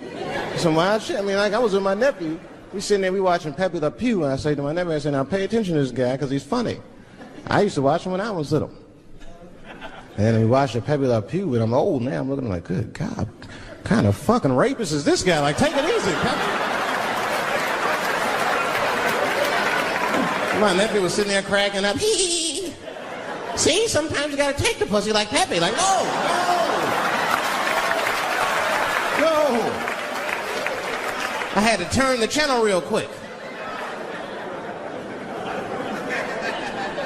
It's some wild shit. I mean, like I was with my nephew. We sitting there, we watching Pepe Le Pew, and I say to my nephew, I say, now pay attention to this guy because he's funny. I used to watch him when I was little. And then we watched Pepe Le Pew, and I'm old now. I'm looking like, good God, what kind of fucking rapist is this guy? Like, take it easy, Pepe. My nephew was sitting there cracking up. See, sometimes you gotta take the pussy like Pepe. Like, no. I had to turn the channel real quick.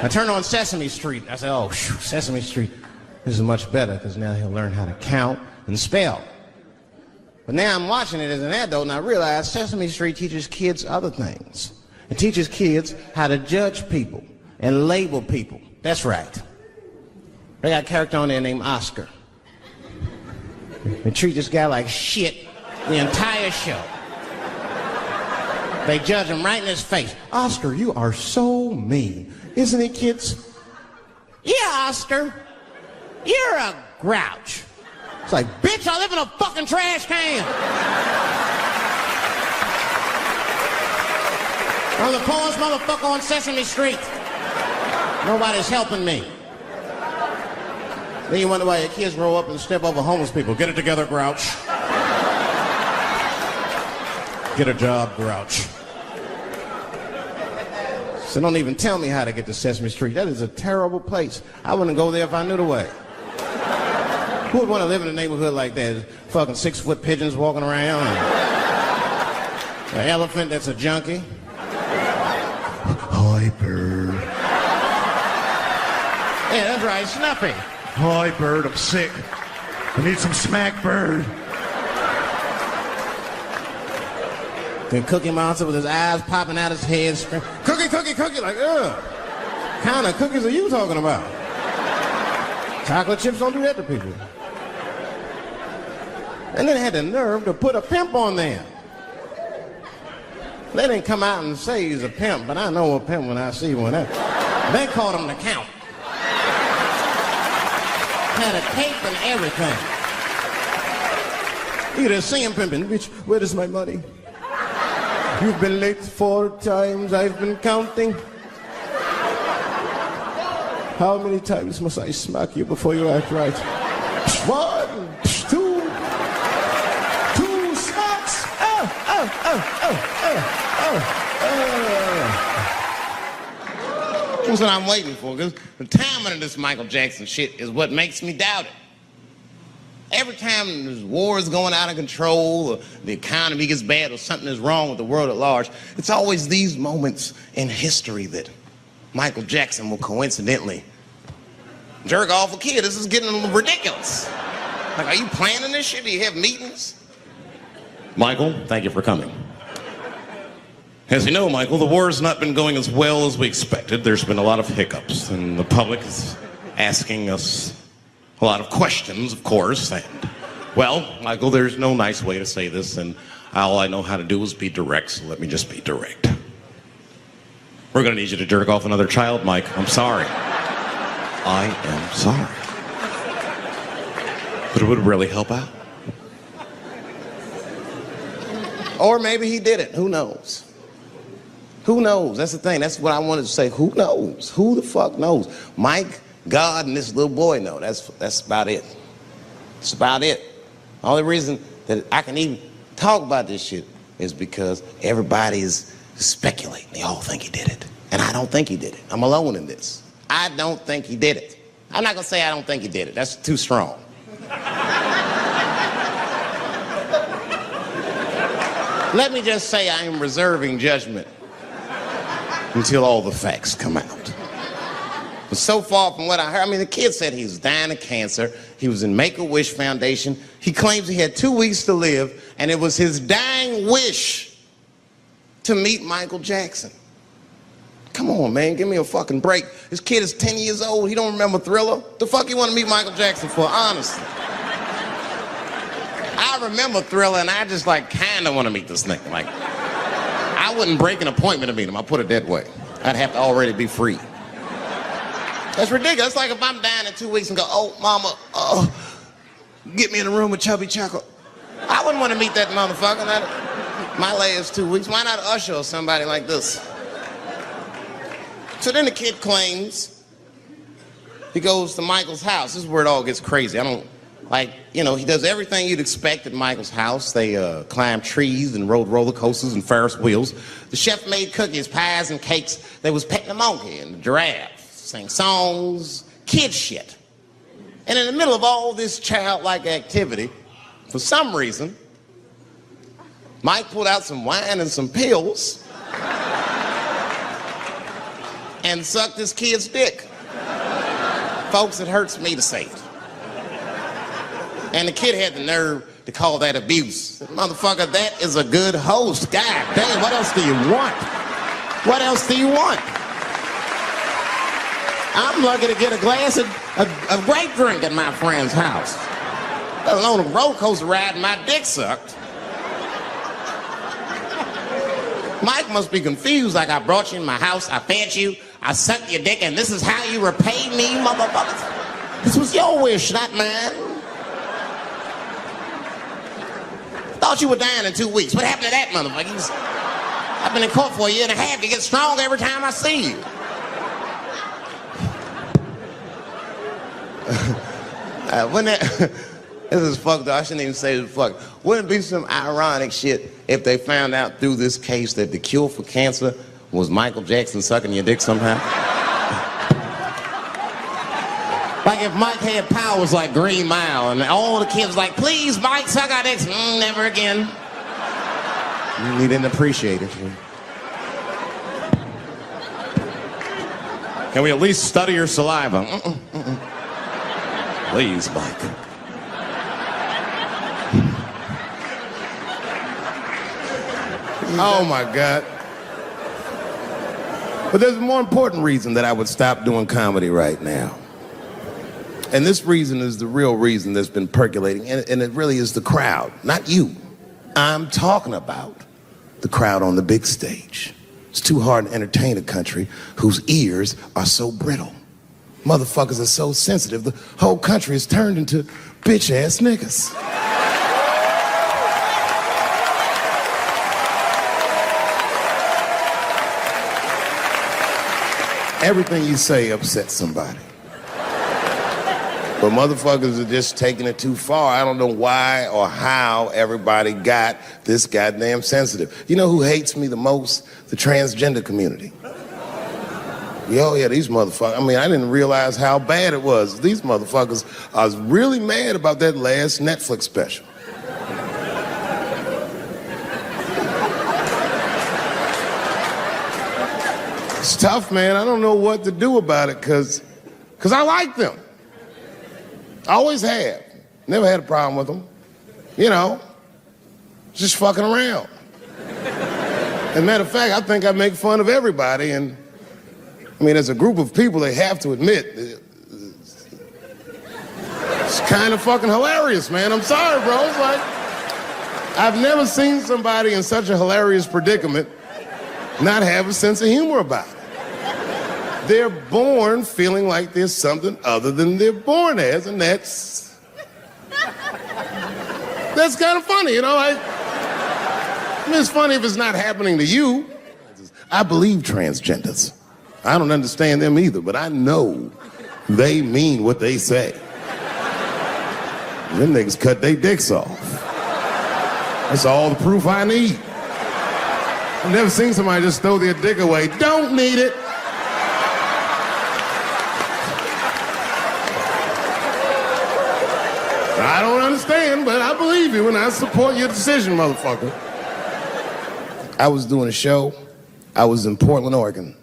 I turned on Sesame Street. I said, oh, Sesame Street. This is much better because now he'll learn how to count and spell. But now I'm watching it as an adult and I realize Sesame Street teaches kids other things. It teaches kids how to judge people and label people. That's right. They got a character on there named Oscar. They treat this guy like shit the entire show. They judge him right in his face. Oscar, you are so mean. Isn't it, kids? Yeah, Oscar. You're a grouch. It's like, bitch, I live in a fucking trash can. I'm the poorest motherfucker on Sesame Street. Nobody's helping me. Then you wonder why your kids grow up and step over homeless people. Get it together, grouch. Get a job, grouch. So don't even tell me how to get to Sesame Street. That is a terrible place. I wouldn't go there if I knew the way. Who would want to live in a neighborhood like that? Fucking 6-foot pigeons walking around. And an elephant that's a junkie. Hi, bird. Yeah, that's right, Snuffy. Hi, bird, I'm sick. I need some smack, bird. Then Cookie Monster with his eyes popping out his head, screaming, cookie, cookie, cookie, like, ugh. What kind of cookies are you talking about? Chocolate chips don't do that to people. And then they had the nerve to put a pimp on there. They didn't come out and say he's a pimp, but I know a pimp when I see one. They called him the Count. Had a cape and everything. You could see him pimping. Bitch, where is my money? You've been late 4 times, I've been counting. How many times must I smack you before you act right? 1, 2 smacks. That's what I'm waiting for, because the timing of this Michael Jackson shit is what makes me doubt it. Every time this war is going out of control, or the economy gets bad, or something is wrong with the world at large, it's always these moments in history that Michael Jackson will coincidentally jerk off a kid. This is getting a little ridiculous. Like, are you planning this shit? Do you have meetings? Michael, thank you for coming. As you know, Michael, the war has not been going as well as we expected. There's been a lot of hiccups, and the public is asking us a lot of questions, of course. And, well, Michael, there's no nice way to say this, and all I know how to do is be direct, so let me just be direct. We're going to need you to jerk off another child, Mike. I'm sorry. I am sorry. But it would really help out. Or maybe he didn't. Who knows? Who knows? That's the thing. That's what I wanted to say. Who knows? Who the fuck knows? Mike, God, and this little boy know. That's about it. That's about it. The only reason that I can even talk about this shit is because everybody is speculating. They all think he did it. And I don't think he did it. I'm alone in this. I don't think he did it. I'm not going to say I don't think he did it. That's too strong. Let me just say I am reserving judgment until all the facts come out. But so far from what I heard, I mean, the kid said he was dying of cancer. He was in Make-A-Wish Foundation. He claims he had 2 weeks to live, and it was his dying wish to meet Michael Jackson. Come on, man, give me a fucking break. This kid is 10 years old. He don't remember Thriller. The fuck you want to meet Michael Jackson for, honestly? I remember Thriller, and I just, like, kind of want to meet this nigga. Like, I wouldn't break an appointment to meet him. I'll put it that way. I'd have to already be free. That's ridiculous. It's like if I'm dying in 2 weeks and go, oh, mama, get me in a room with Chubby Chocolate. I wouldn't want to meet that motherfucker. My last 2 weeks. Why not Usher or somebody like this? So then the kid claims he goes to Michael's house. This is where it all gets crazy. He does everything you'd expect at Michael's house. They climbed trees and rode roller coasters and Ferris wheels. The chef made cookies, pies, and cakes. They was petting the monkey and the giraffe, sang songs, kid shit. And in the middle of all this childlike activity, for some reason, Mike pulled out some wine and some pills and sucked his kid's dick. Folks, it hurts me to say it. And the kid had the nerve to call that abuse. Motherfucker, that is a good host. God damn, what else do you want? What else do you want? I'm lucky to get a glass of grape drink at my friend's house. Let alone a roller coaster ride and my dick sucked. Mike must be confused, like I brought you in my house, I fed you, I sucked your dick, and this is how you repay me, motherfuckers? This was your wish, not mine. Thought you were dying in 2 weeks. What happened to that, motherfucker? I've been in court for a year and a half. You get stronger every time I see you. This is fucked up. I shouldn't even say this fuck. Wouldn't it be some ironic shit if they found out through this case that the cure for cancer was Michael Jackson sucking your dick somehow? Like if Mike had powers like Green Mile and all the kids like, please, Mike, suck our dicks. Never again. He didn't appreciate it. Can we at least study your saliva? Please, Mike. Oh, my God. But there's a more important reason that I would stop doing comedy right now. And this reason is the real reason that's been percolating, and it really is the crowd, not you. I'm talking about the crowd on the big stage. It's too hard to entertain a country whose ears are so brittle. Motherfuckers are so sensitive, the whole country is turned into bitch-ass niggas. Everything you say upsets somebody. But motherfuckers are just taking it too far. I don't know why or how everybody got this goddamn sensitive. You know who hates me the most? The transgender community. Yo, yeah, these motherfuckers. I mean, I didn't realize how bad it was. These motherfuckers are really mad about that last Netflix special. It's tough, man. I don't know what to do about it because I like them. I always have. Never had a problem with them. You know, just fucking around. As a matter of fact, I think I make fun of everybody, and I mean, as a group of people, they have to admit, it's kind of fucking hilarious, man. I'm sorry, bro. It's like, I've never seen somebody in such a hilarious predicament not have a sense of humor about it. They're born feeling like there's something other than they're born as, and that's kind of funny, you know? I mean, it's funny if it's not happening to you. I believe transgenders. I don't understand them either, but I know they mean what they say. Them niggas cut their dicks off. That's all the proof I need. I've never seen somebody just throw their dick away. Don't need it. I don't understand, but I believe you and I support your decision, motherfucker. I was doing a show. I was in Portland, Oregon.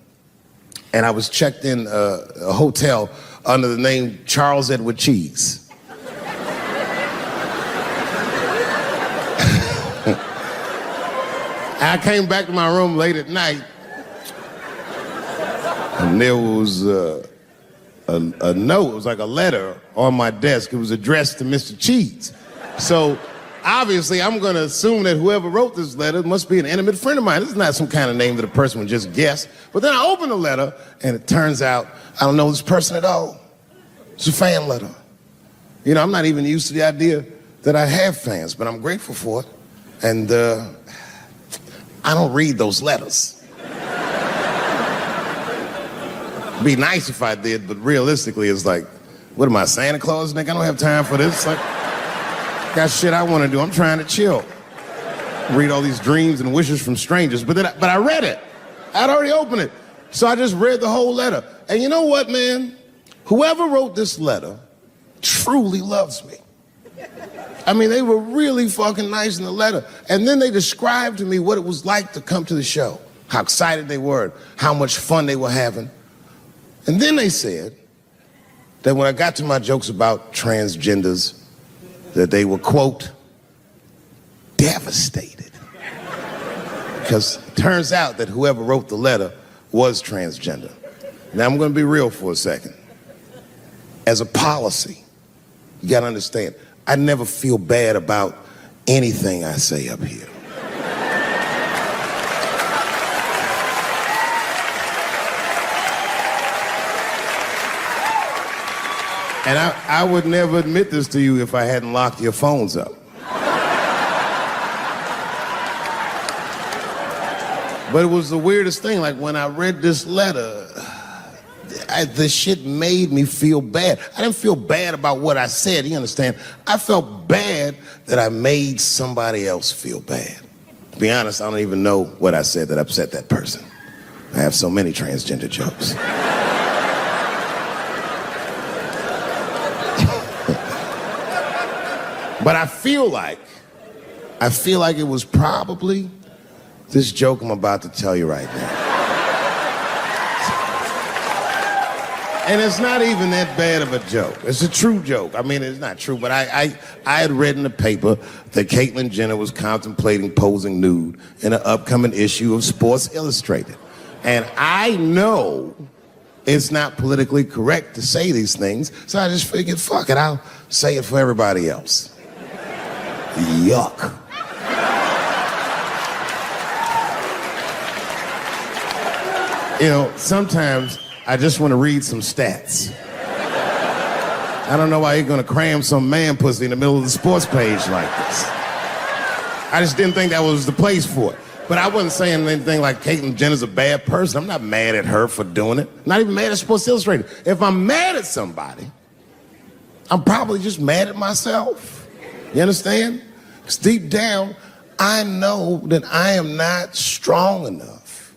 And I was checked in a hotel under the name Charles Edward Cheese. I came back to my room late at night, and there was a note. It was like a letter on my desk. It was addressed to Mr. Cheese. So obviously, I'm going to assume that whoever wrote this letter must be an intimate friend of mine. This is not some kind of name that a person would just guess. But then I open the letter, and it turns out I don't know this person at all. It's a fan letter. You know, I'm not even used to the idea that I have fans, but I'm grateful for it. And I don't read those letters. It'd be nice if I did, but realistically, it's like, what am I, Santa Claus, nigga? I don't have time for this. Like, got shit I want to do. I'm trying to chill. Read all these dreams and wishes from strangers. But I read it. I'd already opened it. So I just read the whole letter. And you know what, man? Whoever wrote this letter truly loves me. I mean, they were really fucking nice in the letter. And then they described to me what it was like to come to the show, how excited they were, how much fun they were having. And then they said that when I got to my jokes about transgenders, that they were, quote, devastated. Because it turns out that whoever wrote the letter was transgender. Now, I'm going to be real for a second. As a policy, you got to understand, I never feel bad about anything I say up here. And I would never admit this to you if I hadn't locked your phones up. But it was the weirdest thing. Like, when I read this letter, this shit made me feel bad. I didn't feel bad about what I said, you understand? I felt bad that I made somebody else feel bad. To be honest, I don't even know what I said that upset that person. I have so many transgender jokes. But I feel like it was probably this joke I'm about to tell you right now. And it's not even that bad of a joke. It's a true joke. I mean, it's not true, but I had read in the paper that Caitlyn Jenner was contemplating posing nude in an upcoming issue of Sports Illustrated. And I know it's not politically correct to say these things, so I just figured, fuck it, I'll say it for everybody else. Yuck. You know, sometimes I just want to read some stats. I don't know why you're going to cram some man pussy in the middle of the sports page like this. I just didn't think that was the place for it. But I wasn't saying anything like Caitlyn Jenner's a bad person. I'm not mad at her for doing it. Not even mad at Sports Illustrated. If I'm mad at somebody, I'm probably just mad at myself. You understand? Because deep down, I know that I am not strong enough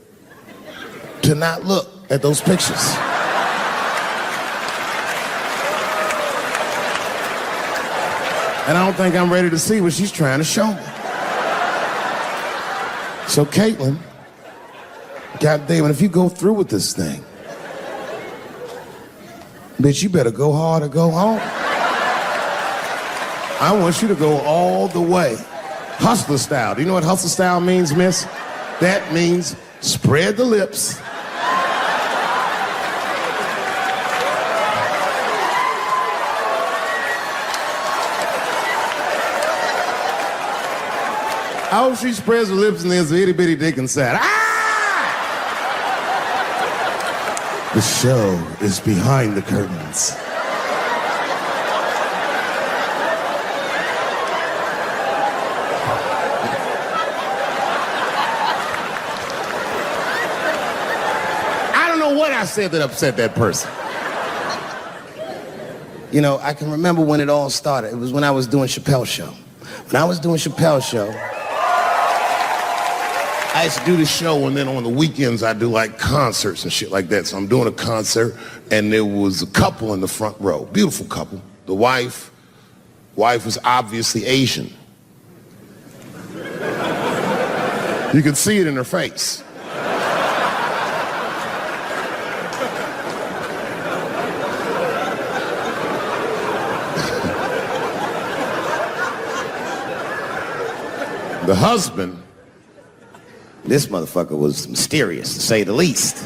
to not look at those pictures. And I don't think I'm ready to see what she's trying to show me. So Caitlyn, goddamn it, if you go through with this thing, bitch, you better go hard or go home. I want you to go all the way. Hustler style. Do you know what hustler style means, miss? That means spread the lips. I hope she spreads her lips and there's an itty bitty dick inside. Ah! The show is behind the curtains. I don't know what I said that upset that person. You know, I can remember when it all started. It was when I was doing Chappelle's show. When I was doing Chappelle's show, I used to do the show, and then on the weekends I do like concerts and shit like that. So I'm doing a concert, and there was a couple in the front row, beautiful couple. The wife was obviously Asian. You could see it in her face. The husband, this motherfucker was mysterious, to say the least.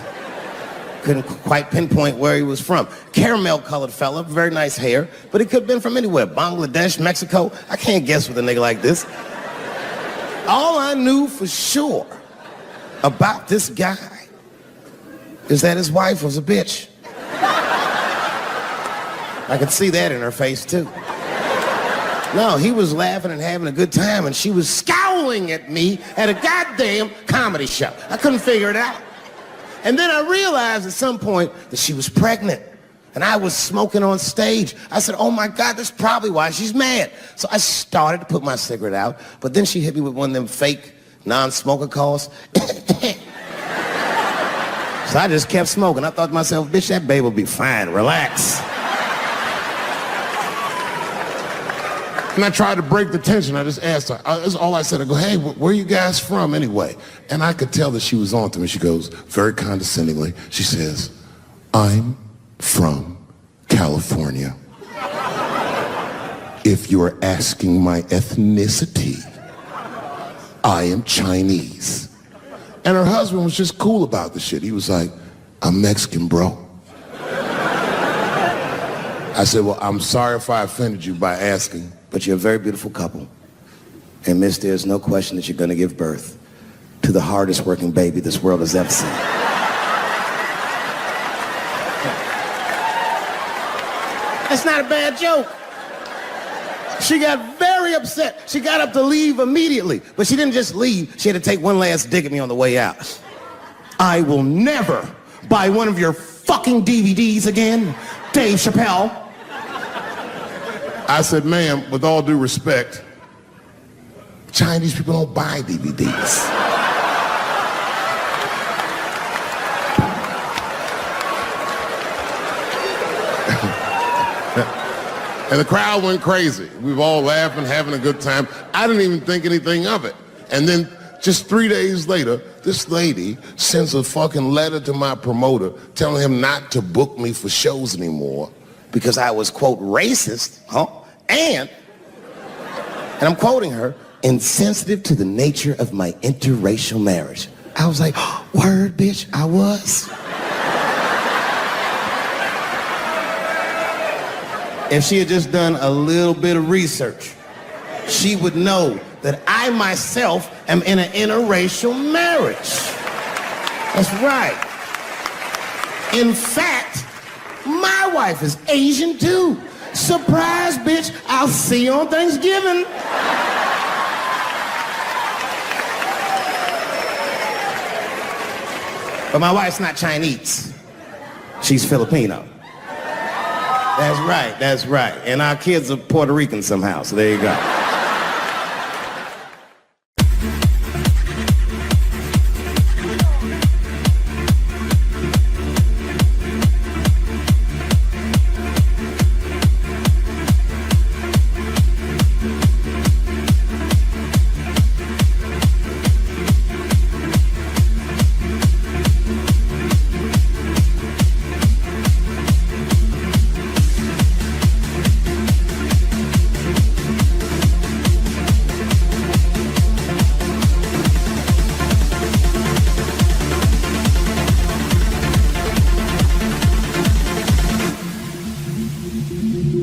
Couldn't quite pinpoint where he was from. Caramel-colored fella, very nice hair, but he could have been from anywhere. Bangladesh, Mexico. I can't guess with a nigga like this. All I knew for sure about this guy is that his wife was a bitch. I could see that in her face, too. No, he was laughing and having a good time, and she was scowling at me at a goddamn comedy show. I couldn't figure it out. And then I realized at some point that she was pregnant, and I was smoking on stage. I said, oh my God, that's probably why she's mad. So I started to put my cigarette out, but then she hit me with one of them fake non-smoker calls. So I just kept smoking. I thought to myself, bitch, that baby will be fine, relax. And I tried to break the tension. I just asked her. That's all I said. I go, hey, where are you guys from anyway? And I could tell that she was on to me. She goes, very condescendingly, she says, I'm from California. If you're asking my ethnicity, I am Chinese. And her husband was just cool about the shit. He was like, I'm Mexican, bro. I said, well, I'm sorry if I offended you by asking, but you're a very beautiful couple. And miss, there's no question that you're going to give birth to the hardest working baby this world has ever seen. That's not a bad joke. She got very upset. She got up to leave immediately, but she didn't just leave. She had to take one last dig at me on the way out. I will never buy one of your fucking DVDs again, Dave Chappelle. I said, ma'am, with all due respect, Chinese people don't buy DVDs. And the crowd went crazy. We were all laughing, having a good time. I didn't even think anything of it. And then just 3 days later, this lady sends a fucking letter to my promoter telling him not to book me for shows anymore because I was, quote, racist, and I'm quoting her, insensitive to the nature of my interracial marriage. I was like, word, bitch, I was. If she had just done a little bit of research, she would know that I myself am in an interracial marriage. That's right. In fact, my wife is Asian too. Surprise, bitch, I'll see you on Thanksgiving. But my wife's not Chinese. She's Filipino. That's right. And our kids are Puerto Rican somehow, so there you go. The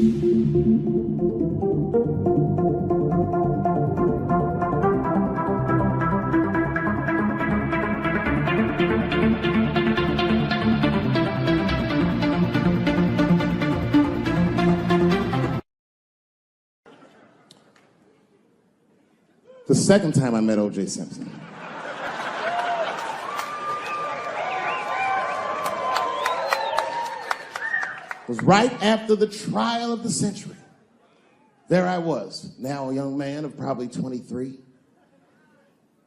second time I met O.J. Simpson was right after the trial of the century. There I was, now a young man of probably 23.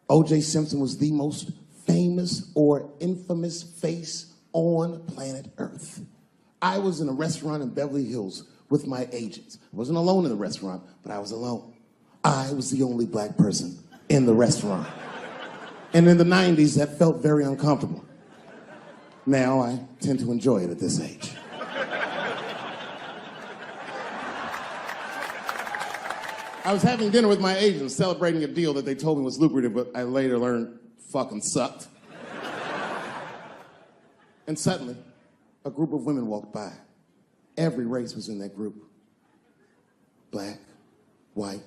O.J. Simpson was the most famous or infamous face on planet Earth. I was in a restaurant in Beverly Hills with my agents. I wasn't alone in the restaurant, but I was alone. I was the only black person in the restaurant. And in the 90s, that felt very uncomfortable. Now I tend to enjoy it at this age. I was having dinner with my agents, celebrating a deal that they told me was lucrative, but I later learned fucking sucked. And suddenly, a group of women walked by. Every race was in that group. Black, white,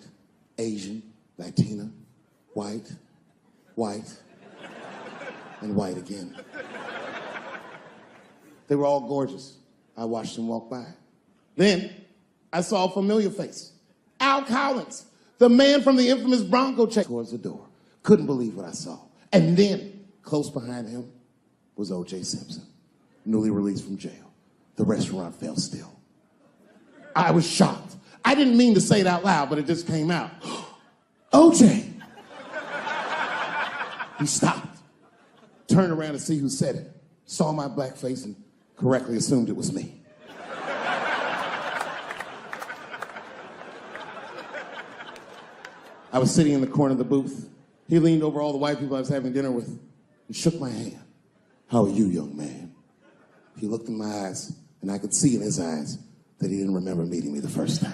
Asian, Latina, white, and white again. They were all gorgeous. I watched them walk by. Then, I saw a familiar face. Al Collins, the man from the infamous Bronco check towards the door. Couldn't believe what I saw. And then, close behind him, was O.J. Simpson, newly released from jail. The restaurant fell still. I was shocked. I didn't mean to say it out loud, but it just came out. O.J. He stopped, turned around to see who said it, saw my black face, and correctly assumed it was me. I was sitting in the corner of the booth. He leaned over all the white people I was having dinner with and shook my hand. "How are you, young man?" He looked in my eyes, and I could see in his eyes that he didn't remember meeting me the first time.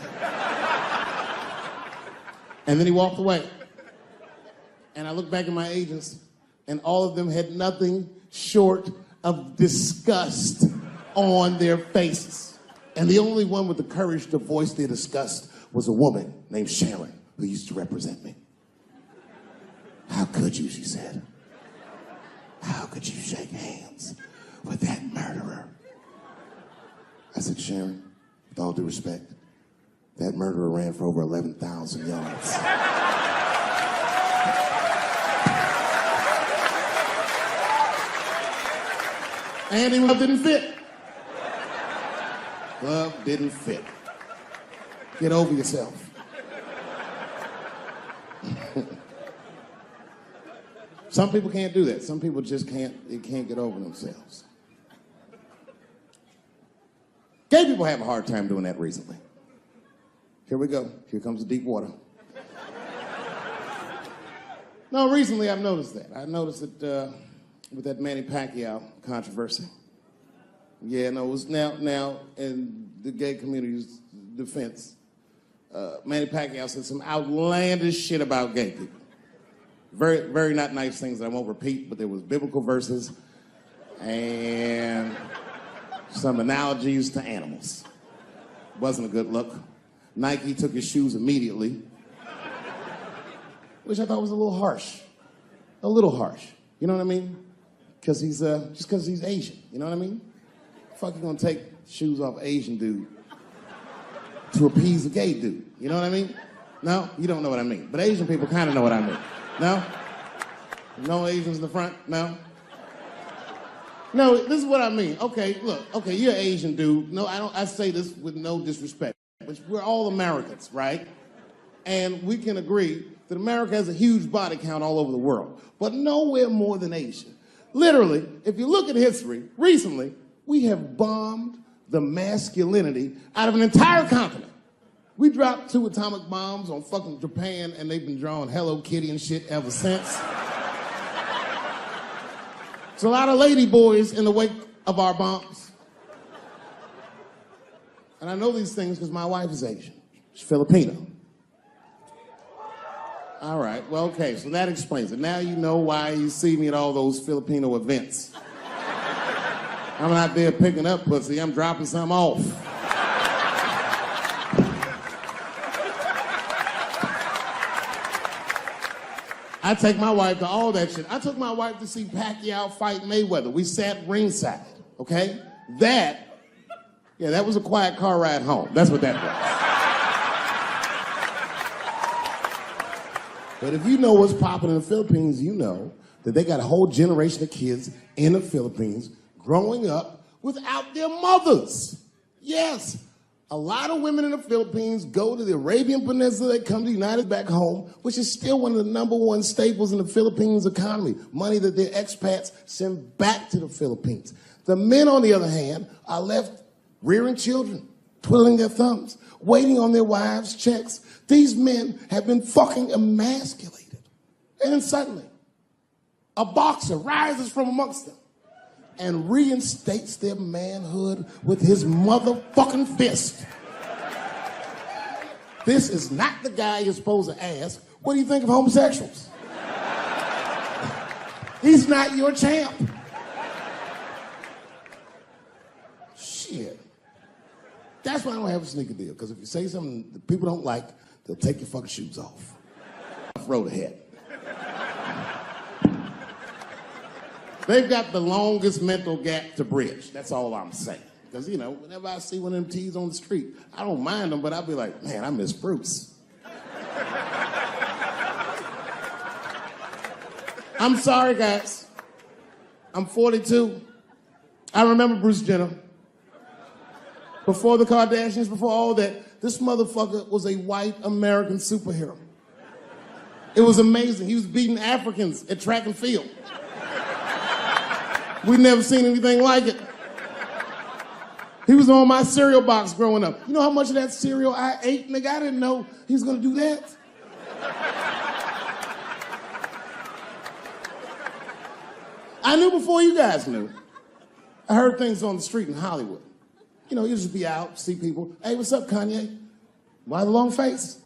And then he walked away. And I looked back at my agents, and all of them had nothing short of disgust on their faces. And the only one with the courage to voice their disgust was a woman named Sharon, who used to represent me. "How could you," she said. "How could you shake hands with that murderer?" I said, "Sharon, with all due respect, that murderer ran for over 11,000 yards. And his glove didn't fit. Glove didn't fit. Get over yourself." Some people can't do that. Some people just can't get over themselves. Gay people have a hard time doing that recently. Here we go. Here comes the deep water. No, recently I've noticed that. I noticed it with that Manny Pacquiao controversy. Yeah, no, it was now in the gay community's defense, Manny Pacquiao said some outlandish shit about gay people. Very, very not nice things that I won't repeat, but there was biblical verses and some analogies to animals. Wasn't a good look. Nike took his shoes immediately, which I thought was a little harsh. A little harsh. You know what I mean? Because he's, just because he's Asian. You know what I mean? Fuck, you gonna take shoes off Asian dude to appease a gay dude. You know what I mean? No? You don't know what I mean. But Asian people kind of know what I mean. No? No Asians in the front? No? No, this is what I mean. Okay, look. Okay, you're an Asian dude. No, I say this with no disrespect. But we're all Americans, right? And we can agree that America has a huge body count all over the world, but nowhere more than Asia. Literally, if you look at history, recently, we have bombed the masculinity out of an entire continent. We dropped 2 atomic bombs on fucking Japan, and they've been drawing Hello Kitty and shit ever since. There's a lot of lady boys in the wake of our bombs. And I know these things because my wife is Asian. She's Filipino. All right, well, okay, so that explains it. Now you know why you see me at all those Filipino events. I'm not there picking up pussy, I'm dropping some off. I take my wife to all that shit. I took my wife to see Pacquiao fight Mayweather. We sat ringside, okay? That was a quiet car ride home. That's what that was. But if you know what's popping in the Philippines, you know that they got a whole generation of kids in the Philippines growing up without their mothers. Yes. A lot of women in the Philippines go to the Arabian Peninsula, they come to the United back home, which is still one of the #1 staples in the Philippines economy, money that their expats send back to the Philippines. The men, on the other hand, are left rearing children, twiddling their thumbs, waiting on their wives' checks. These men have been fucking emasculated. And then suddenly, a boxer rises from amongst them and reinstates their manhood with his motherfucking fist. This is not the guy you're supposed to ask, what do you think of homosexuals? He's not your champ. Shit. That's why I don't have a sneaker deal, because if you say something that people don't like, they'll take your fucking shoes off. Throw the hat. They've got the longest mental gap to bridge. That's all I'm saying. Because, you know, whenever I see one of them T's on the street, I don't mind them, but I'll be like, man, I miss Bruce. I'm sorry, guys. I'm 42. I remember Bruce Jenner. Before the Kardashians, before all that, this motherfucker was a white American superhero. It was amazing. He was beating Africans at track and field. We'd never seen anything like it. He was on my cereal box growing up. You know how much of that cereal I ate, nigga? I didn't know he was gonna do that. I knew before you guys knew. I heard things on the street in Hollywood. You know, you just be out, see people. Hey, what's up, Kanye? Why the long face?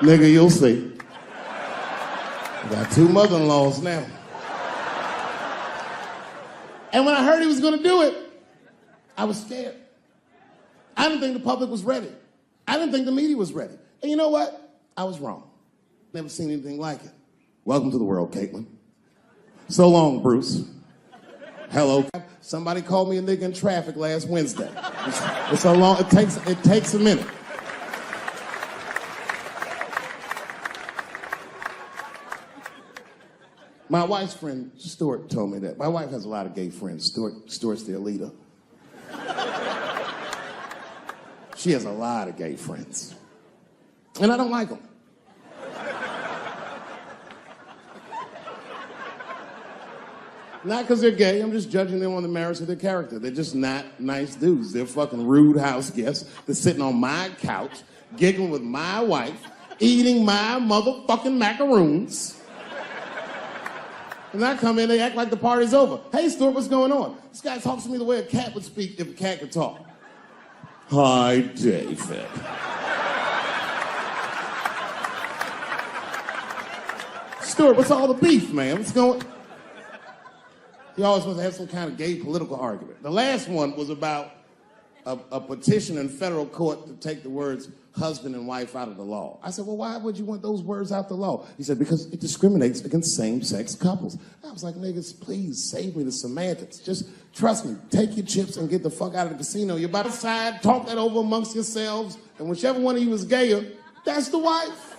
Nigga, you'll see. I got 2 mother-in-laws now. And when I heard he was gonna do it, I was scared. I didn't think the public was ready. I didn't think the media was ready. And you know what? I was wrong. Never seen anything like it. Welcome to the world, Caitlin. So long, Bruce. Hello. Somebody called me a nigga in traffic last Wednesday. It's so long, it takes a minute. My wife's friend, Stuart, told me that. My wife has a lot of gay friends. Stuart's their leader. She has a lot of gay friends. And I don't like them. Not because they're gay, I'm just judging them on the merits of their character. They're just not nice dudes. They're fucking rude house guests. They're sitting on my couch, giggling with my wife, eating my motherfucking macaroons. And I come in, they act like the party's over. Hey, Stuart, what's going on? This guy talks to me the way a cat would speak if a cat could talk. Hi, David. Stuart, what's all the beef, man? What's going... He always wants to have some kind of gay political argument. The last one was about a petition in federal court to take the words husband and wife out of the law. I said, well, why would you want those words out the law? He said, because it discriminates against same-sex couples. I was like, niggas, please save me the semantics. Just trust me, take your chips and get the fuck out of the casino. You're about to side, talk that over amongst yourselves, and whichever one of you is gayer, that's the wife.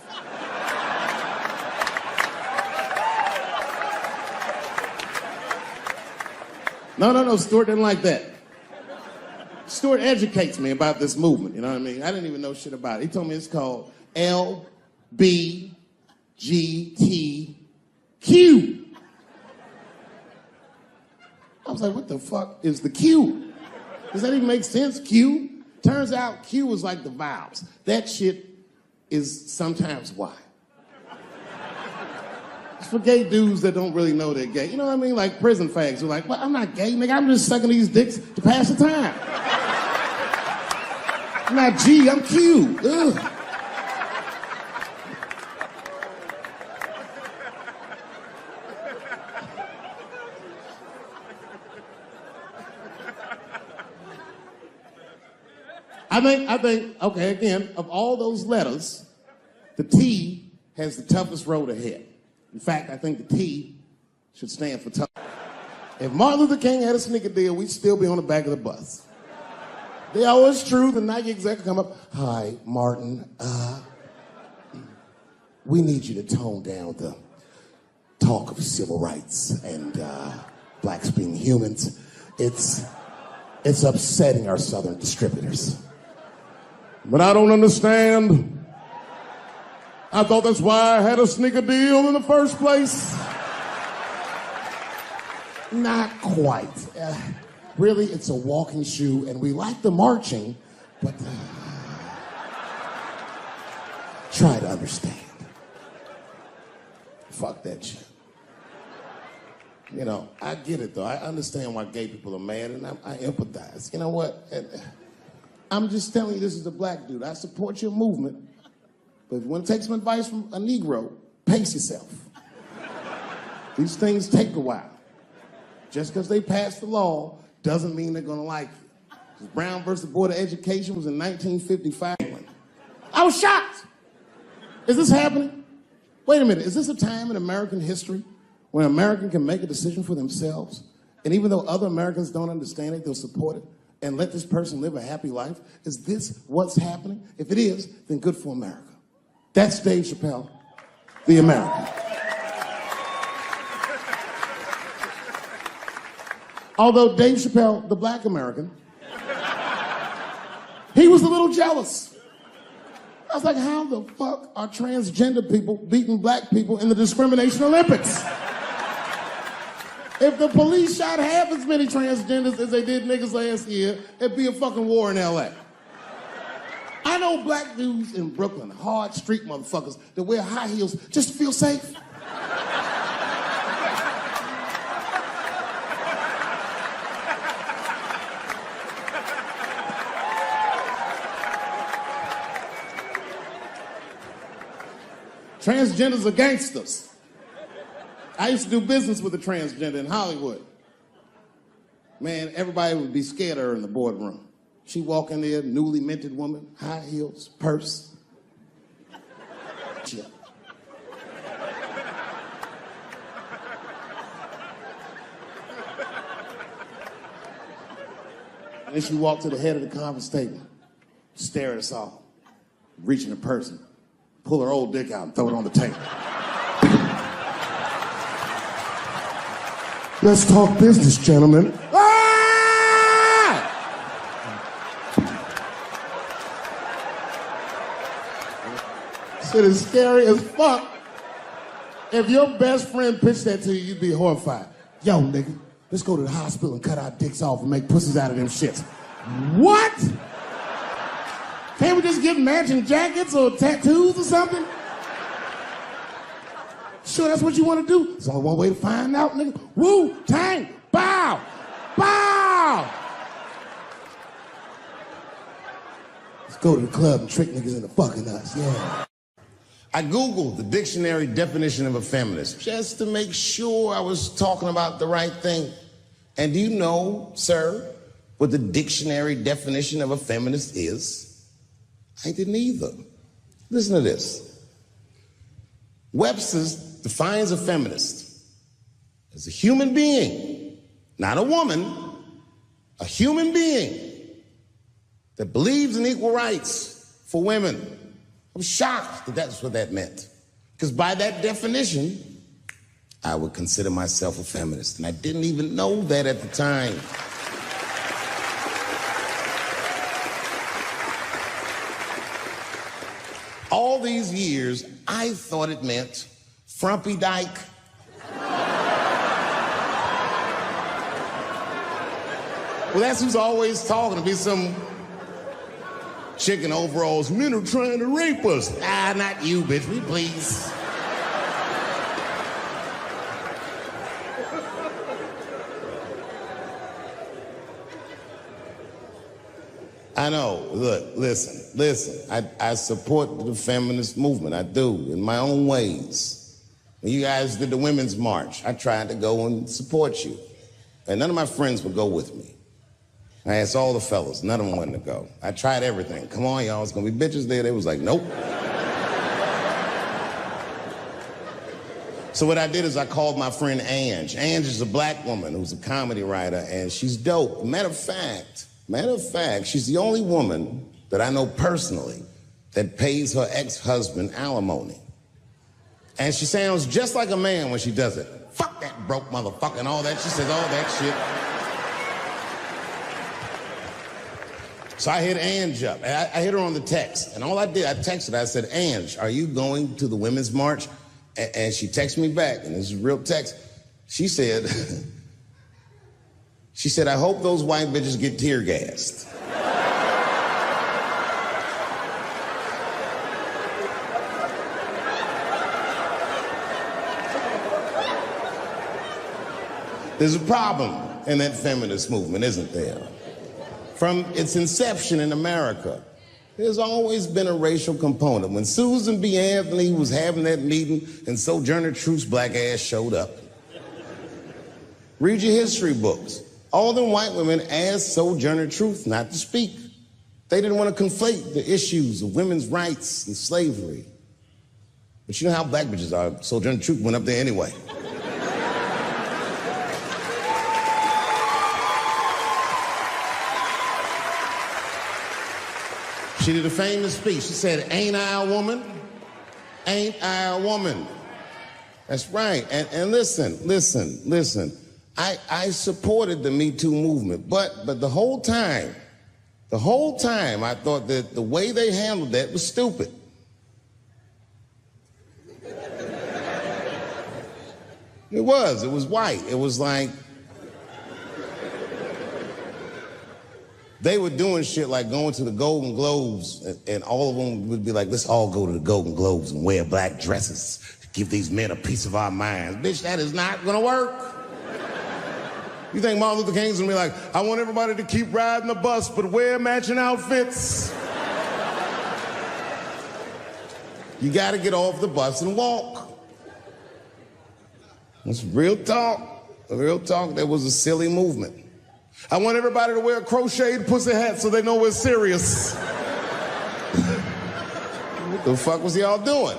No, Stuart didn't like that. Stuart educates me about this movement, you know what I mean? I didn't even know shit about it. He told me it's called LBGTQ. I was like, what the fuck is the Q? Does that even make sense, Q? Turns out Q is like the vowels. That shit is sometimes Y. It's for gay dudes that don't really know they're gay. You know what I mean? Like prison fags who are like, well, I'm not gay, nigga. I'm just sucking these dicks to pass the time. I'm not G, I'm Q. Ugh. I think, okay, again, of all those letters, The T has the toughest road ahead. In fact, I think the T should stand for tough. If Martin Luther King had a sneaker deal, we'd still be on the back of the bus. They always true, the Nike executive come up, "Hi, Martin, we need you to tone down the talk of civil rights and blacks being humans. It's upsetting our Southern distributors. But I don't understand. I thought that's why I had a sneaker deal in the first place." Not quite. Really, it's a walking shoe, and we like the marching, but try to understand. Fuck that shit. You know, I get it, though. I understand why gay people are mad, and I empathize. You know what? I'm just telling you, this is a black dude. I support your movement, but if you want to take some advice from a Negro, pace yourself. These things take a while. Just because they passed the law doesn't mean they're going to like you. Brown versus Board of Education was in 1955. I was shocked. Is this happening? Wait a minute. Is this a time in American history when an American can make a decision for themselves, and even though other Americans don't understand it, they'll support it and let this person live a happy life? Is this what's happening? If it is, then good for America. That's Dave Chappelle, the American. Although Dave Chappelle, the black American, he was a little jealous. I was like, how the fuck are transgender people beating black people in the discrimination Olympics? If the police shot half as many transgenders as they did niggas last year, it'd be a fucking war in LA. I know black dudes in Brooklyn, hard street motherfuckers that wear high heels just to feel safe. Transgenders are gangsters. I used to do business with a transgender in Hollywood. Man, everybody would be scared of her in the boardroom. She'd walk in there, newly minted woman, high heels, purse. Shit. And then she walked to the head of the conference table, stare at us all, reach in her purse, pull her old dick out and throw it on the table. Let's talk business, gentlemen. Ah! Shit is scary as fuck. If your best friend pitched that to you, you'd be horrified. Yo, nigga, let's go to the hospital and cut our dicks off and make pussies out of them shits. What? Can't we just get matching jackets or tattoos or something? Sure, that's what you want to do? There's only one way to find out, nigga. Wu-Tang, bow, bow. Let's go to the club and trick niggas into fucking us, yeah. I Googled the dictionary definition of a feminist just to make sure I was talking about the right thing. And do you know, sir, what the dictionary definition of a feminist is? I didn't either. Listen to this. Webster's defines a feminist as a human being, not a woman, a human being that believes in equal rights for women. I'm shocked that that's what that meant. Because by that definition, I would consider myself a feminist. And I didn't even know that at the time. All these years, I thought it meant frumpy dyke. Well, that's who's always talking. To be some chick in overalls. Men are trying to rape us. Ah, not you, bitch. We please. I know. Look, listen. I support the feminist movement. I do, in my own ways. When you guys did the Women's March, I tried to go and support you. And none of my friends would go with me. I asked all the fellas, none of them wanted to go. I tried everything. Come on, y'all, it's gonna be bitches there. They was like, nope. So what I did is I called my friend Ange. Ange is a black woman who's a comedy writer, and she's dope. Matter of fact, she's the only woman that I know personally that pays her ex-husband alimony. And she sounds just like a man when she does it. Fuck that broke motherfucker and all that. She says all that shit. So I hit Ange up. I hit her on the text. And all I did, I texted her. I said, Ange, are you going to the Women's March? And she texted me back, and this is real text. She said, I hope those white bitches get tear gassed. There's a problem in that feminist movement, isn't there? From its inception in America, there's always been a racial component. When Susan B. Anthony was having that meeting and Sojourner Truth's black ass showed up, read your history books. All them white women asked Sojourner Truth not to speak. They didn't want to conflate the issues of women's rights and slavery. But you know how black bitches are. Sojourner Truth went up there anyway. She did a famous speech. She said, ain't I a woman? Ain't I a woman? That's right. And listen. I supported the Me Too movement, but the whole time, I thought that the way they handled that was stupid. It was white. It was like, they were doing shit like going to the Golden Globes, and all of them would be like, let's all go to the Golden Globes and wear black dresses to give these men a piece of our minds. Bitch, that is not gonna work. You think Martin Luther King's gonna be like, I want everybody to keep riding the bus, but wear matching outfits? You gotta get off the bus and walk. It's real talk. Real talk, that was a silly movement. I want everybody to wear a crocheted pussy hat so they know we're serious. What the fuck was y'all doing?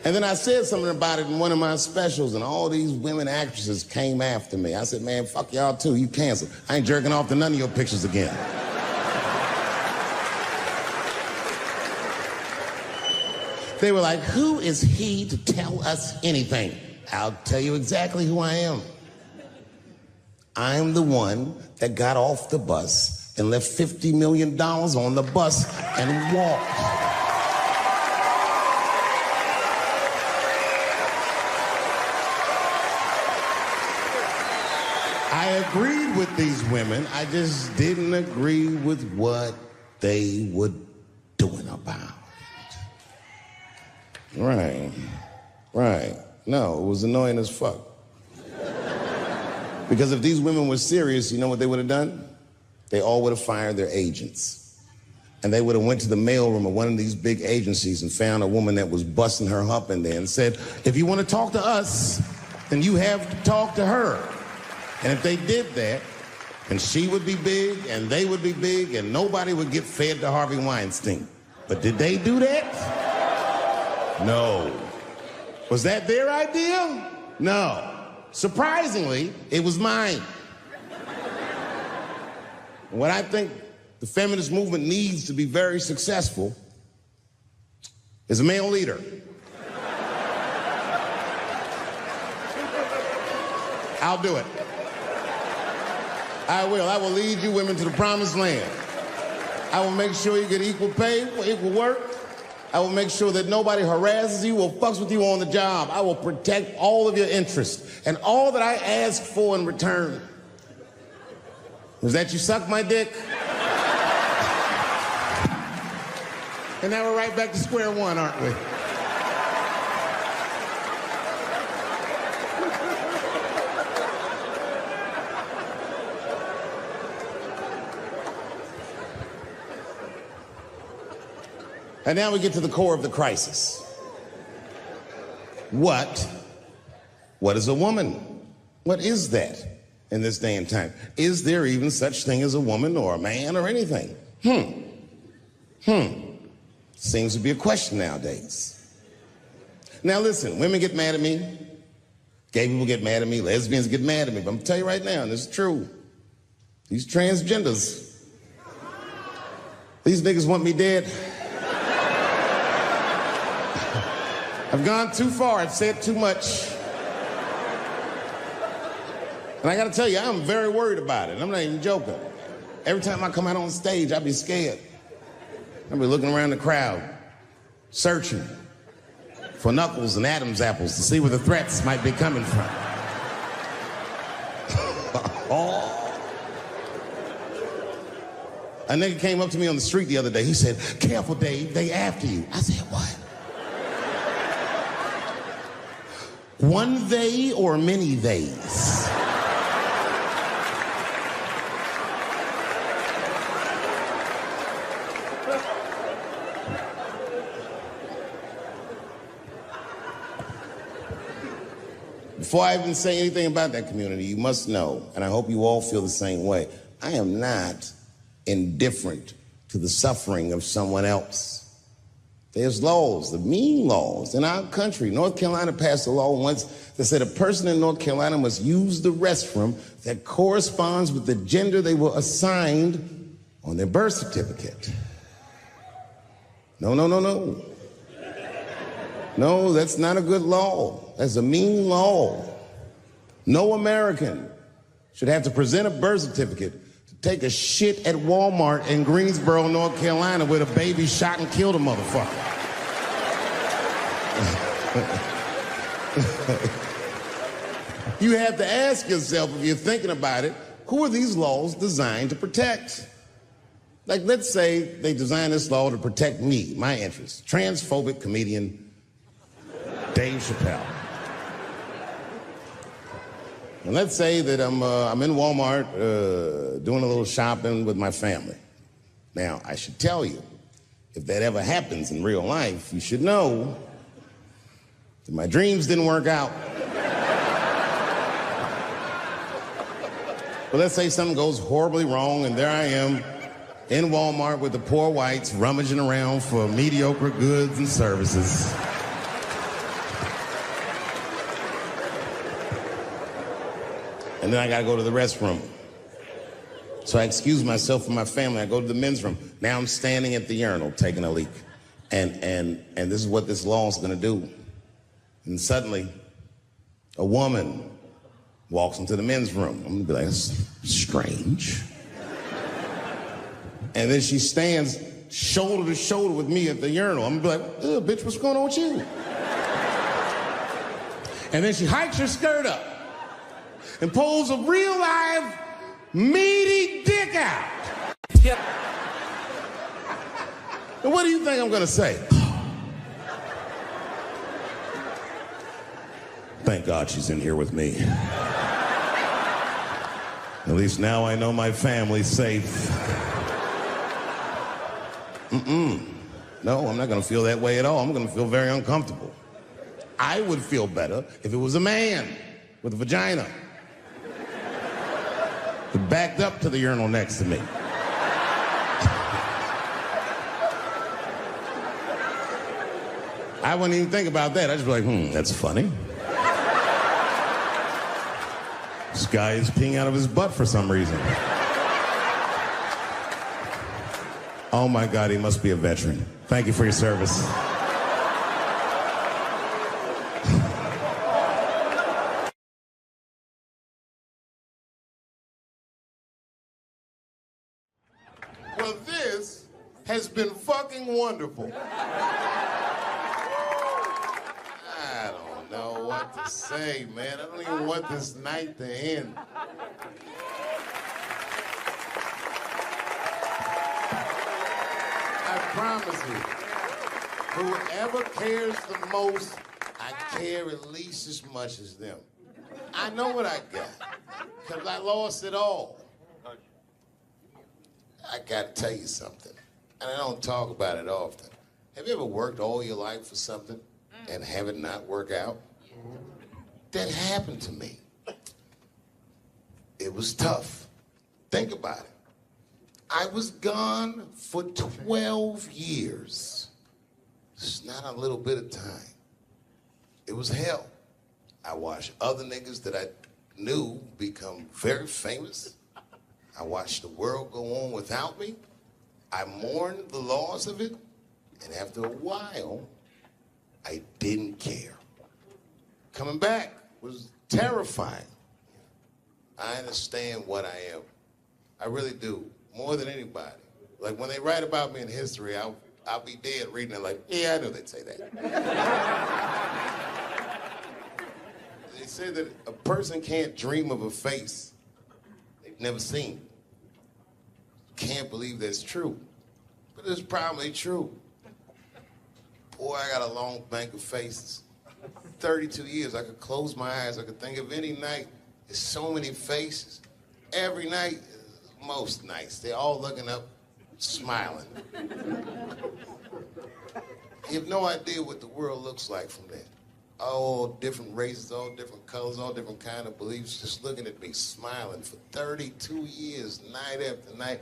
And then I said something about it in one of my specials, and all these women actresses came after me. I said, man, fuck y'all too, you canceled. I ain't jerking off to none of your pictures again. They were like, who is he to tell us anything? I'll tell you exactly who I am. I'm the one that got off the bus and left $50 million on the bus and walked. I agreed with these women. I just didn't agree with what they were doing about it. Right. No, it was annoying as fuck. Because if these women were serious, you know what they would have done? They all would have fired their agents. And they would have went to the mailroom of one of these big agencies and found a woman that was busting her hump in there and said, if you want to talk to us, then you have to talk to her. And if they did that, then she would be big and they would be big and nobody would get fed to Harvey Weinstein. But did they do that? No. Was that their idea? No. Surprisingly, it was mine. What I think the feminist movement needs to be very successful is a male leader. I'll do it. I will. I will lead you women to the promised land. I will make sure you get equal pay for equal work. I will make sure that nobody harasses you or fucks with you on the job. I will protect all of your interests. And all that I ask for in return was that you suck my dick. And now we're right back to square one, aren't we? And now we get to the core of the crisis. What is a woman? What is that in this day and time? Is there even such thing as a woman or a man or anything? Seems to be a question nowadays. Now listen, women get mad at me. Gay people get mad at me. Lesbians get mad at me. But I'm gonna tell you right now, and this is true. These transgenders, these niggas want me dead. I've gone too far. I've said too much. And I gotta tell you, I'm very worried about it. I'm not even joking. Every time I come out on stage, I be scared. I be looking around the crowd, searching for knuckles and Adam's apples to see where the threats might be coming from. A nigga came up to me on the street the other day. He said, "Careful, Dave, they after you." I said, "What? One they or many theys?" Before I even say anything about that community, you must know, and I hope you all feel the same way, I am not indifferent to the suffering of someone else. There's laws, the mean laws in our country. North Carolina passed a law once that said a person in North Carolina must use the restroom that corresponds with the gender they were assigned on their birth certificate. No, no, no, no. No, that's not a good law. That's a mean law. No American should have to present a birth certificate to take a shit at Walmart in Greensboro, North Carolina, where the baby shot and killed a motherfucker. You have to ask yourself, if you're thinking about it, who are these laws designed to protect? Like, let's say they designed this law to protect me, my interests. Transphobic comedian Dave Chappelle. And let's say that I'm in Walmart doing a little shopping with my family. Now, I should tell you, if that ever happens in real life, you should know that my dreams didn't work out. But let's say something goes horribly wrong, and there I am in Walmart with the poor whites rummaging around for mediocre goods and services. And then I gotta go to the restroom. So I excuse myself from my family. I go to the men's room. Now I'm standing at the urinal taking a leak. And this is what this law is gonna do. And suddenly, a woman walks into the men's room. I'm gonna be like, that's strange. And then she stands shoulder to shoulder with me at the urinal. I'm gonna be like, bitch, what's going on with you? And then she hikes her skirt up and pulls a real live meaty dick out. Yep. And what do you think I'm gonna say? Thank God she's in here with me. At least now I know my family's safe. No, I'm not gonna feel that way at all. I'm gonna feel very uncomfortable. I would feel better if it was a man with a vagina who backed up to the urinal next to me. I wouldn't even think about that. I'd just be like, that's funny. This guy is peeing out of his butt for some reason. Oh my God, he must be a veteran. Thank you for your service. Well, this has been fucking wonderful. I don't know what to say, man. I don't even want this night to end. I promise you, whoever cares the most, I care at least as much as them. I know what I got, because I lost it all. I got to tell you something, and I don't talk about it often. Have you ever worked all your life for something and have it not work out? That happened to me. It was tough. Think about it. I was gone for 12 years. It's not a little bit of time. It was hell. I watched other niggas that I knew become very famous. I watched the world go on without me. I mourned the loss of it. And after a while, I didn't care. Coming back was terrifying. I understand what I am. I really do, more than anybody. Like when they write about me in history, I'll be dead reading it like, yeah, I know they'd say that. They say that a person can't dream of a face they've never seen. Can't believe that's true, but it's probably true. Boy, I got a long bank of faces. 32 years, I could close my eyes, I could think of any night. There's so many faces. Every night, most nights, they're all looking up, smiling. You have no idea what the world looks like from that. All different races, all different colors, all different kind of beliefs, just looking at me, smiling for 32 years, night after night.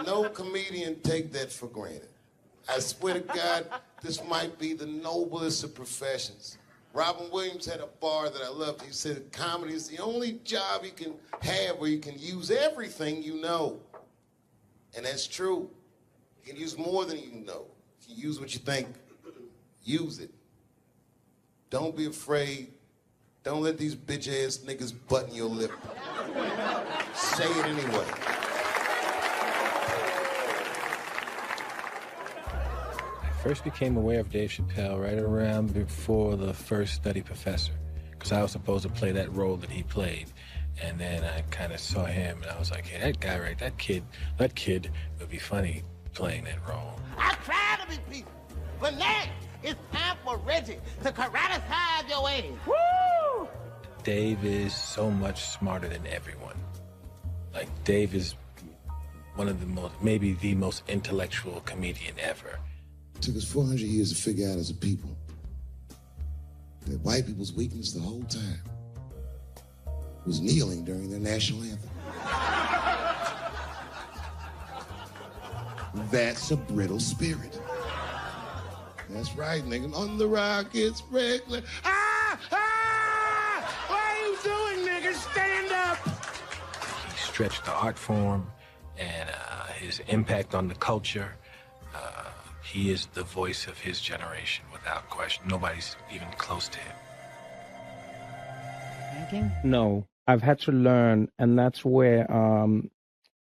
No comedian take that for granted. I swear to God, this might be the noblest of professions. Robin Williams had a bar that I loved. He said comedy is the only job you can have where you can use everything you know. And that's true. You can use more than you know. You can use what you think. Use it. Don't be afraid. Don't let these bitch-ass niggas button your lip. Say it anyway. I first became aware of Dave Chappelle right around before the first Nutty Professor, because I was supposed to play that role that he played. And then I kind of saw him, and I was like, hey, that guy, right, that kid would be funny playing that role. I try to be peaceful, but now it's time for Reggie to karate-size your ass. Woo! Dave is so much smarter than everyone. Like, Dave is one of the most, maybe the most intellectual comedian ever. It took us 400 years to figure out as a people that white people's weakness the whole time was kneeling during their national anthem. That's a brittle spirit. That's right, nigga. On the rock, it's regular. Ah! Ah! What are you doing, nigga? Stand up! He stretched the art form and his impact on the culture. He is the voice of his generation, without question. Nobody's even close to him. Thinking? No, I've had to learn, and that's where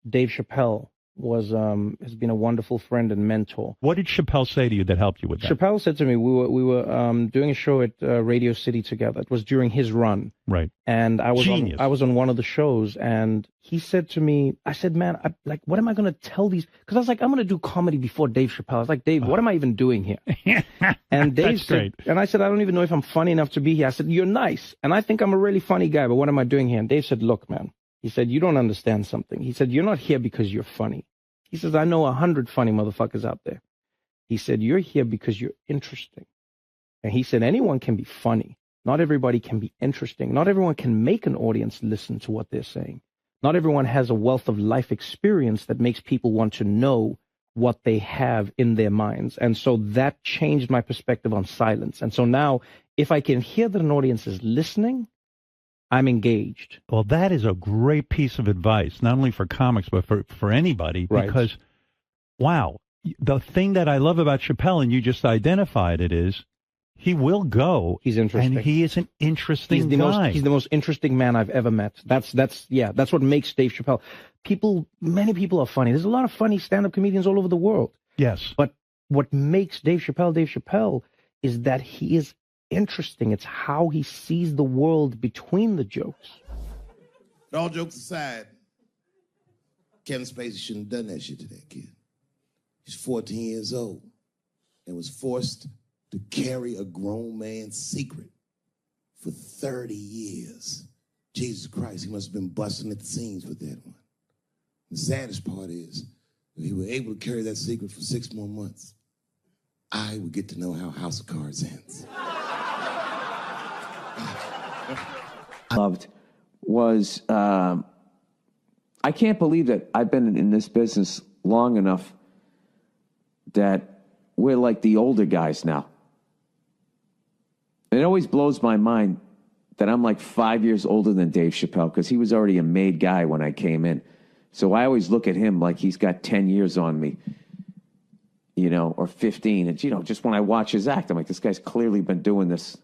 Dave Chappelle has been a wonderful friend and mentor. What did Chappelle say to you that helped you with that? Chappelle said to me, we were doing a show at Radio City together. It was during his run. Right. And I was on one of the shows, and he said to me, I said, man, what am I going to tell these? Because I was like, I'm going to do comedy before Dave Chappelle. I was like, Dave, what am I even doing here? And Dave said, and I said, I don't even know if I'm funny enough to be here. I said, you're nice, and I think I'm a really funny guy, but what am I doing here? And Dave said, look, man. He said, you don't understand something. He said, you're not here because you're funny. He says, I know 100 funny motherfuckers out there. He said, you're here because you're interesting. And he said, anyone can be funny. Not everybody can be interesting. Not everyone can make an audience listen to what they're saying. Not everyone has a wealth of life experience that makes people want to know what they have in their minds. And so that changed my perspective on silence. And so now, if I can hear that an audience is listening, I'm engaged. Well, that is a great piece of advice, not only for comics, but for anybody. Right. Because, wow, the thing that I love about Chappelle, and you just identified it, is he will go. He's interesting. And he is an interesting guy. He's the most interesting man I've ever met. That's what makes Dave Chappelle. Many people are funny. There's a lot of funny stand-up comedians all over the world. Yes. But what makes Dave Chappelle is that he is interesting. It's how he sees the world between the jokes. But all jokes aside, Kevin Spacey shouldn't have done that shit to that kid. He's 14 years old and was forced to carry a grown man's secret for 30 years. Jesus Christ, he must have been busting at the seams with that one. The saddest part is, if he were able to carry that secret for 6 more months, I would get to know how House of Cards ends. Loved was, I can't believe that I've been in this business long enough that we're like the older guys now. It always blows my mind that I'm like 5 years older than Dave Chappelle because he was already a made guy when I came in. So I always look at him like he's got 10 years on me, you know, or 15. And, you know, just when I watch his act, I'm like, this guy's clearly been doing this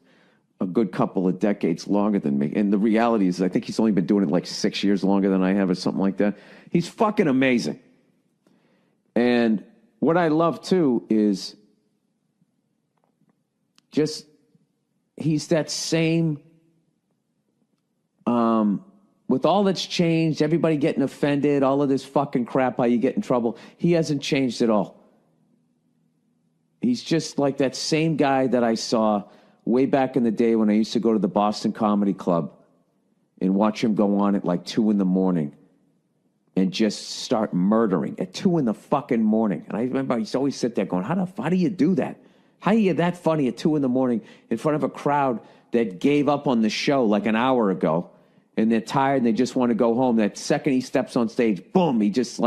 a good couple of decades longer than me. And the reality is I think he's only been doing it like 6 years longer than I have or something like that. He's fucking amazing. And what I love, too, is just he's that same... with all that's changed, everybody getting offended, all of this fucking crap, how you get in trouble, he hasn't changed at all. He's just like that same guy that I saw way back in the day when I used to go to the Boston Comedy Club and watch him go on at like 2 a.m. and just start murdering at 2 a.m. And I remember I used to always sit there going, how do you do that? How are you that funny at 2 a.m. in front of a crowd that gave up on the show like an hour ago? And they're tired and they just want to go home. That second he steps on stage, boom, he just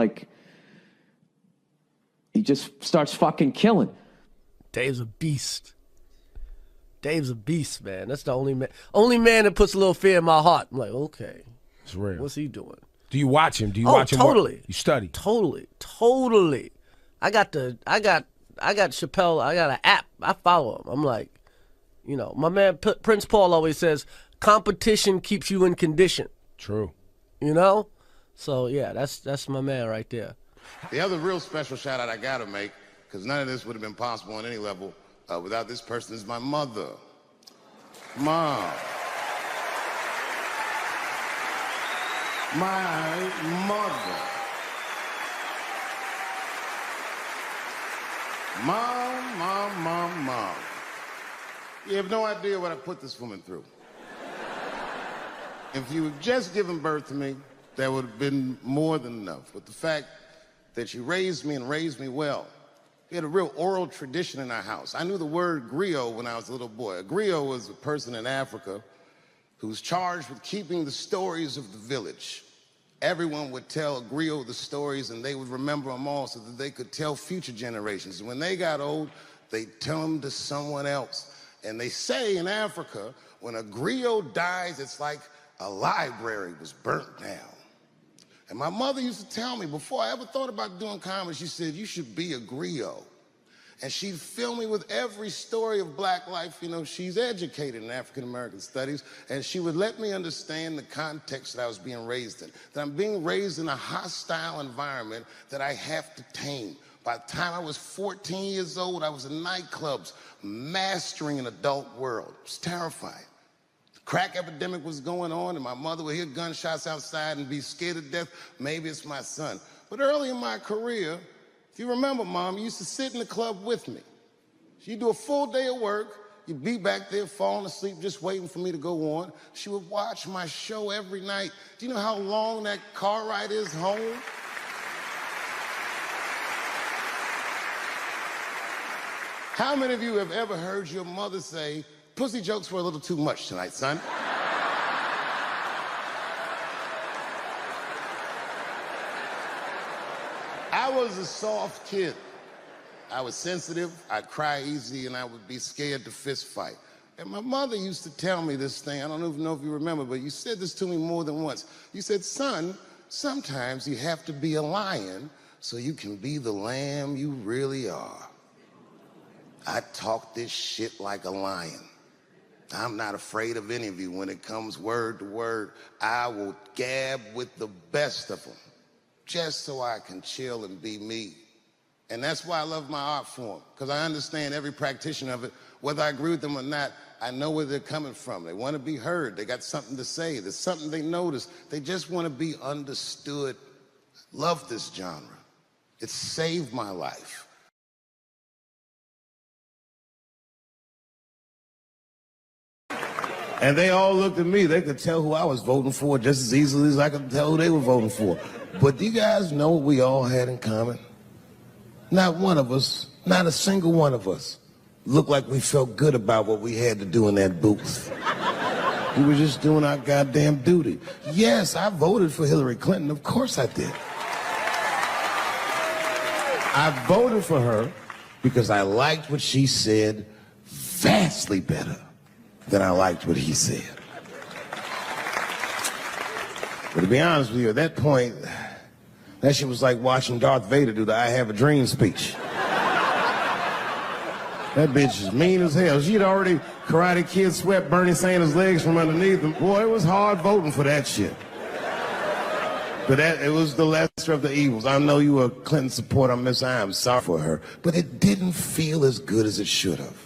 starts fucking killing. Dave's a beast. Dave's a beast, man. That's the only man that puts a little fear in my heart. I'm like, okay. It's real. What's he doing? Do you watch him? Do you watch him? Totally. You study? Totally. I got Chappelle, I got an app. I follow him. I'm like, you know, my man Prince Paul always says, competition keeps you in condition. True. You know? So, yeah, that's my man right there. The other real special shout out I gotta make, because none of this would have been possible on any level without this person, is my mother. Mom. My mother. Mom. You have no idea what I put this woman through. If you had just given birth to me, that would have been more than enough. But the fact that you raised me and raised me well, we had a real oral tradition in our house. I knew the word griot when I was a little boy. A griot was a person in Africa who's charged with keeping the stories of the village. Everyone would tell a griot the stories and they would remember them all so that they could tell future generations. And when they got old, they'd tell them to someone else. And they say in Africa, when a griot dies, it's like a library was burnt down. And my mother used to tell me, before I ever thought about doing comedy, she said, you should be a griot. And she'd fill me with every story of black life. You know, she's educated in African-American studies, and she would let me understand the context that I was being raised in, that I'm being raised in a hostile environment that I have to tame. By the time I was 14 years old, I was in nightclubs, mastering an adult world. It was terrifying. The crack epidemic was going on, and my mother would hear gunshots outside and be scared to death. Maybe it's my son. But early in my career, if you remember, Mom, you used to sit in the club with me. She'd do a full day of work. You'd be back there falling asleep, just waiting for me to go on. She would watch my show every night. Do you know how long that car ride is home? How many of you have ever heard your mother say, pussy jokes were a little too much tonight, son? I was a soft kid. I was sensitive, I'd cry easy, and I would be scared to fist fight. And my mother used to tell me this thing, I don't even know if you remember, but you said this to me more than once. You said, son, sometimes you have to be a lion so you can be the lamb you really are. I talk this shit like a lion. I'm not afraid of any of you. When it comes word to word, I will gab with the best of them, just so I can chill and be me. And that's why I love my art form, because I understand every practitioner of it. Whether I agree with them or not, I know where they're coming from. They want to be heard. They got something to say. There's something they notice. They just want to be understood. Love this genre. It saved my life. And they all looked at me. They could tell who I was voting for just as easily as I could tell who they were voting for. But do you guys know what we all had in common? Not one of us, not a single one of us, looked like we felt good about what we had to do in that booth. We were just doing our goddamn duty. Yes, I voted for Hillary Clinton. Of course I did. I voted for her because I liked what she said vastly better than I liked what he said. But to be honest with you, at that point, that shit was like watching Darth Vader do the I Have a Dream speech. That bitch is mean as hell. She'd already Karate Kid swept Bernie Sanders' legs from underneath him. Boy, it was hard voting for that shit. But it was the lesser of the evils. I know you were a Clinton supporter, Miss. I am sorry for her. But it didn't feel as good as it should have.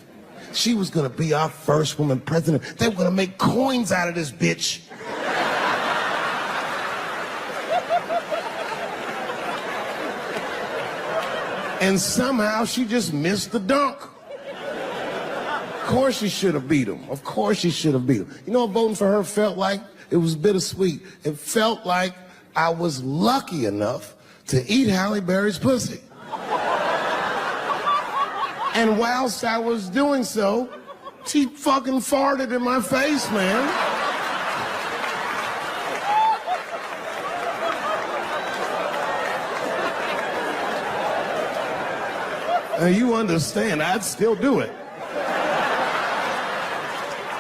She was going to be our first woman president. They were going to make coins out of this bitch. And somehow she just missed the dunk. Of course she should have beat him. Of course she should have beat him. You know what voting for her felt like? It was bittersweet. It felt like I was lucky enough to eat Halle Berry's pussy. And whilst I was doing so, she fucking farted in my face, man. Now you understand, I'd still do it.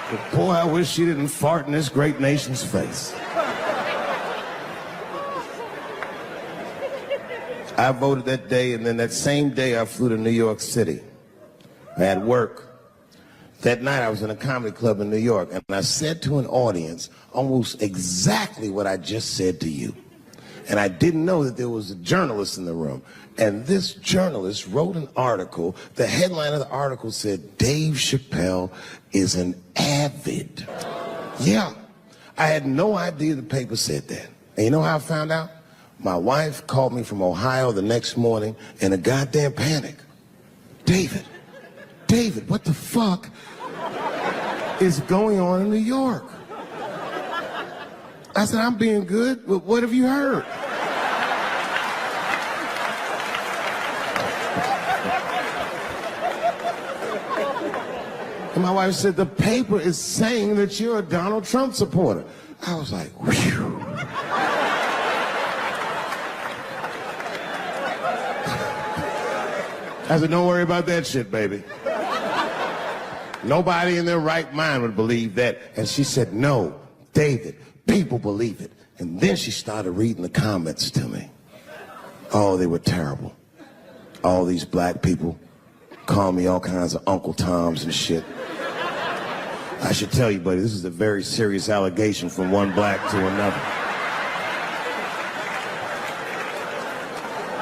But boy, I wish she didn't fart in this great nation's face. I voted that day, and then that same day I flew to New York City. I had work. That night I was in a comedy club in New York, and I said to an audience almost exactly what I just said to you. And I didn't know that there was a journalist in the room. And this journalist wrote an article. The headline of the article said, Dave Chappelle is an avid. Yeah. I had no idea the paper said that. And you know how I found out? My wife called me from Ohio the next morning in a goddamn panic. David, what the fuck is going on in New York? I said, I'm being good, but what have you heard? And my wife said, the paper is saying that you're a Donald Trump supporter. I was like, whew. I said, don't worry about that shit, baby. Nobody in their right mind would believe that. And she said, no, David, people believe it. And then she started reading the comments to me. Oh, they were terrible. All these black people call me all kinds of Uncle Toms and shit. I should tell you, buddy, this is a very serious allegation from one black to another.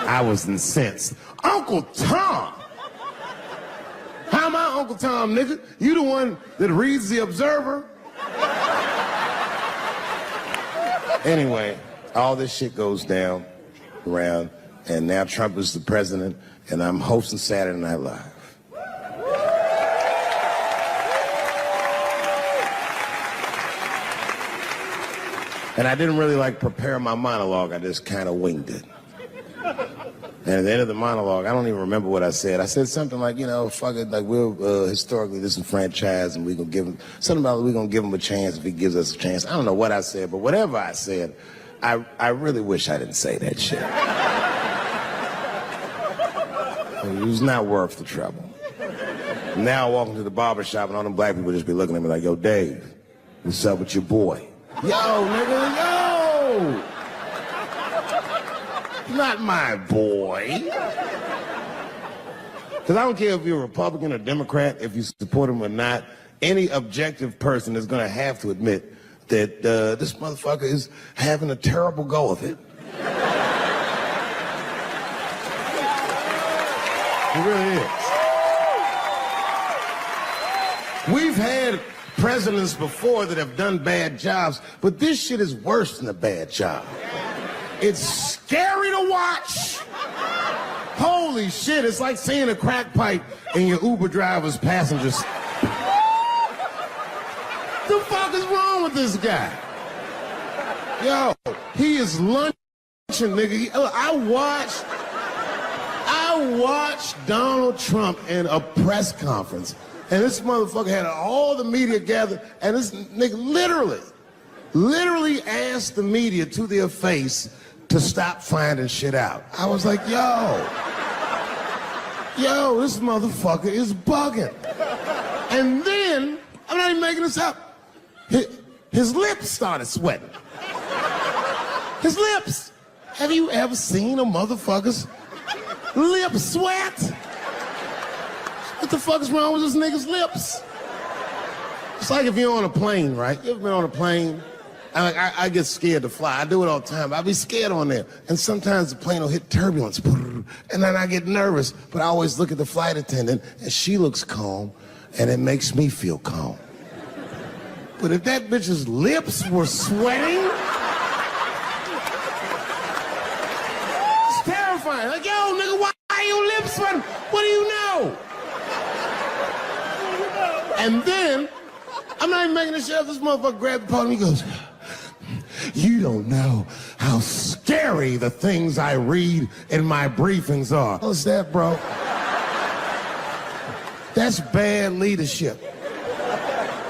I was incensed. Uncle Tom? How am I Uncle Tom, nigga? You the one that reads The Observer? Anyway, all this shit goes down around, and now Trump is the president, and I'm hosting Saturday Night Live. And I didn't really prepare my monologue. I just kind of winged it. And at the end of the monologue, I don't even remember what I said. I said something like, fuck it, we're historically disenfranchised, and we're going to give him, something about we're going to give him a chance if he gives us a chance. I don't know what I said, but whatever I said, I really wish I didn't say that shit. It was not worth the trouble. Now I walk into the barbershop, and all them black people just be looking at me like, yo, Dave, what's up with your boy? Yo, nigga, yo! Not my boy. Because I don't care if you're a Republican or Democrat, if you support him or not, any objective person is going to have to admit that this motherfucker is having a terrible go of it. It really is. We've had presidents before that have done bad jobs, but this shit is worse than a bad job. It's scary to watch. Holy shit, it's like seeing a crack pipe in your Uber driver's passengers. The fuck is wrong with this guy? Yo, he is lunching, nigga. I watched Donald Trump in a press conference, and this motherfucker had all the media gathered, and this nigga literally asked the media to their face to stop finding shit out. I was like, yo, yo, this motherfucker is bugging. And then, I'm not even making this up, his lips started sweating. His lips. Have you ever seen a motherfucker's lip sweat? What the fuck is wrong with this nigga's lips? It's like if you're on a plane, right? You ever been on a plane? I get scared to fly. I do it all the time. I be scared on there. And sometimes the plane will hit turbulence. And then I get nervous. But I always look at the flight attendant, and she looks calm, and it makes me feel calm. But if that bitch's lips were sweating, it's terrifying. Like, yo, nigga, why are your lips sweating? What do you know? And then, I'm not even making this shit up. This motherfucker grabbed the podium. He goes, you don't know how scary the things I read in my briefings are. What's that, bro? That's bad leadership.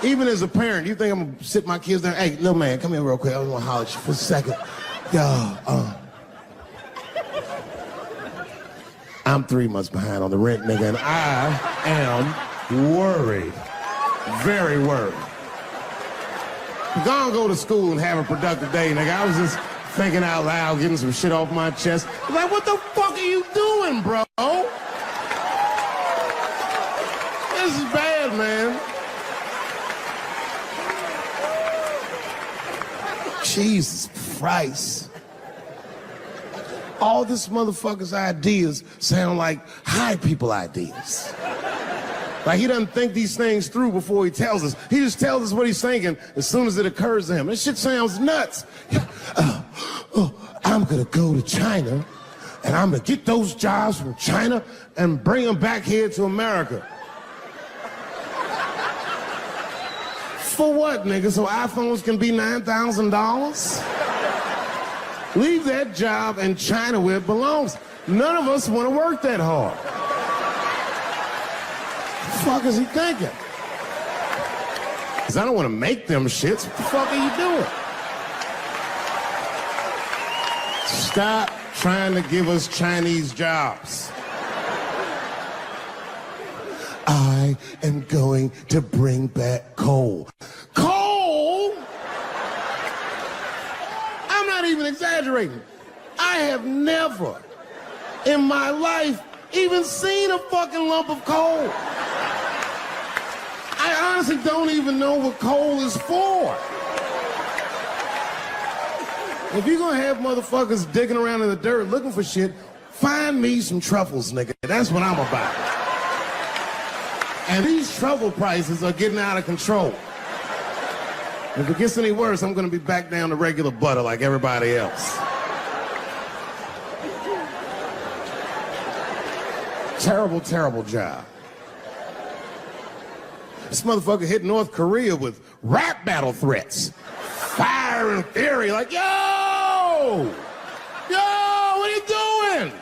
Even as a parent, you think I'm gonna sit my kids down? Hey, little man, come here real quick. I just wanna holler at you for a second. Yo, I'm 3 months behind on the rent, nigga, and I am worried. Very worried. Go to school and have a productive day, nigga. I was just thinking out loud, getting some shit off my chest. Like, what the fuck are you doing, bro? This is bad, man. Jesus Christ. All this motherfucker's ideas sound like high people ideas. Like, he doesn't think these things through before he tells us. He just tells us what he's thinking as soon as it occurs to him. This shit sounds nuts. I'm gonna go to China, and I'm gonna get those jobs from China and bring them back here to America. For what, nigga? So iPhones can be $9,000? Leave that job in China where it belongs. None of us want to work that hard. What the fuck is he thinking? Because I don't want to make them shits. What the fuck are you doing? Stop trying to give us Chinese jobs. I am going to bring back coal. Coal? I'm not even exaggerating. I have never in my life even seen a fucking lump of coal. I honestly don't even know what coal is for. If you're gonna have motherfuckers digging around in the dirt looking for shit, find me some truffles, nigga. That's what I'm about. And these truffle prices are getting out of control. If it gets any worse, I'm gonna be back down to regular butter like everybody else. Terrible, terrible job. This motherfucker hit North Korea with rap battle threats. Fire and fury, like, yo! Yo, what are you doing?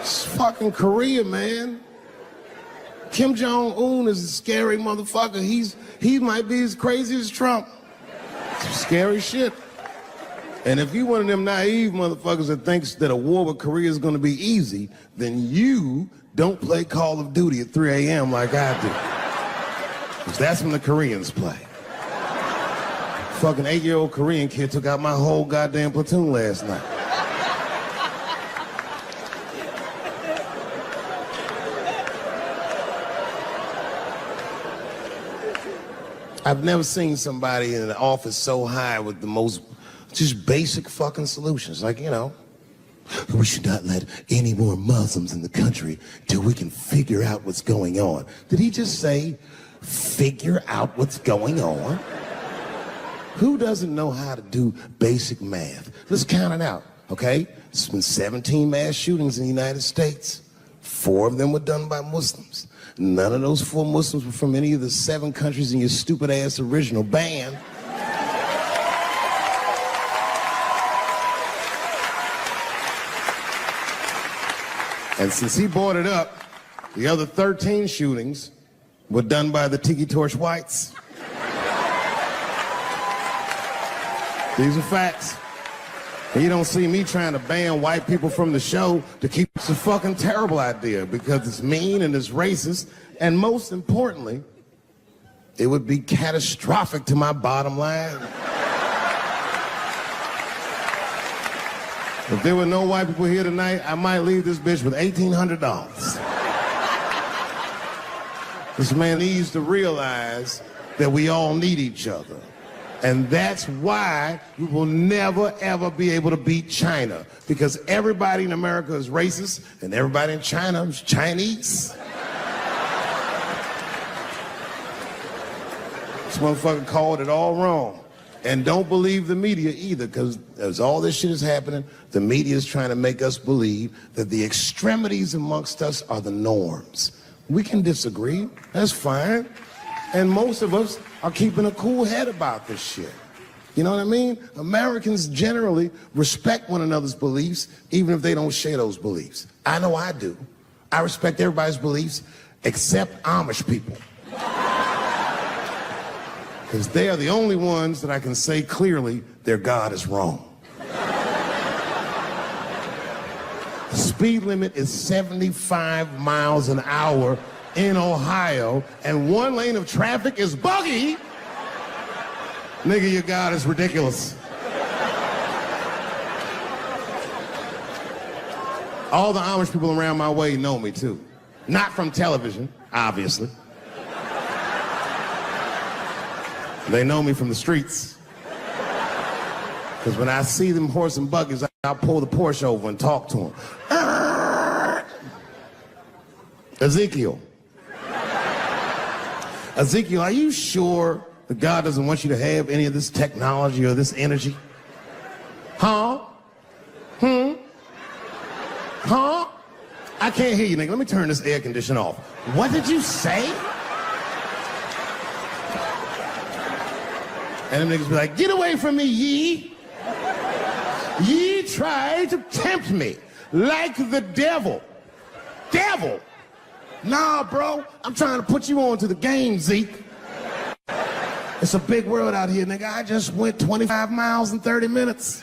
It's fucking Korea, man. Kim Jong-un is a scary motherfucker. He might be as crazy as Trump. Some scary shit. And if you one of them naive motherfuckers that thinks that a war with Korea is going to be easy, then you don't play Call of Duty at 3 a.m. like I do. Because that's when the Koreans play. Fucking 8-year-old Korean kid took out my whole goddamn platoon last night. I've never seen somebody in an office so high with the most just basic fucking solutions. Like, you know, we should not let any more Muslims in the country till we can figure out what's going on. Did he just say, figure out what's going on? Who doesn't know how to do basic math? Let's count it out, okay? There's been 17 mass shootings in the United States. 4 of them were done by Muslims. None of those 4 Muslims were from any of the 7 countries in your stupid ass original band. And since he brought it up, the other 13 shootings were done by the Tiki Torch Whites. These are facts. And you don't see me trying to ban white people from the show to keep it's a fucking terrible idea because it's mean and it's racist. And most importantly, it would be catastrophic to my bottom line. If there were no white people here tonight, I might leave this bitch with $1,800. This man needs to realize that we all need each other. And that's why we will never, ever be able to beat China. Because everybody in America is racist, and everybody in China is Chinese. This motherfucker called it all wrong. And don't believe the media either, because as all this shit is happening, the media is trying to make us believe that the extremities amongst us are the norms. We can disagree, that's fine. And most of us are keeping a cool head about this shit. You know what I mean? Americans generally respect one another's beliefs, even if they don't share those beliefs. I know I do. I respect everybody's beliefs except Amish people. Because they are the only ones that I can say clearly their God is wrong. The speed limit is 75 miles an hour in Ohio, and one lane of traffic is buggy. Nigga, your God is ridiculous. All the Amish people around my way know me too. Not from television, obviously. They know me from the streets. Because when I see them horse and buggies, I'll pull the Porsche over and talk to them. Ezekiel, are you sure that God doesn't want you to have any of this technology or this energy? Huh? Huh? I can't hear you, nigga. Let me turn this air conditioner off. What did you say? And them niggas be like, get away from me, ye. Ye tried to tempt me like the devil. Devil? Nah, bro, I'm trying to put you on to the game, Zeke. It's a big world out here, nigga. I just went 25 miles in 30 minutes.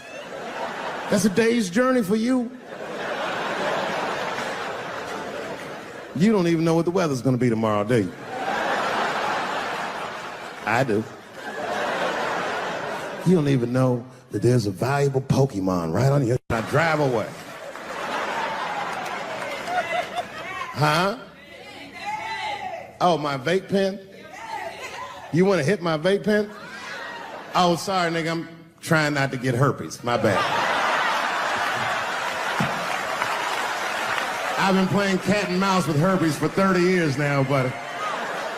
That's a day's journey for you. You don't even know what the weather's gonna be tomorrow, do you? I do. You don't even know that there's a valuable Pokemon right on here. I drive away. Huh? Oh, my vape pen? You want to hit my vape pen? Oh, sorry, nigga. I'm trying not to get herpes. My bad. I've been playing cat and mouse with herpes for 30 years now, but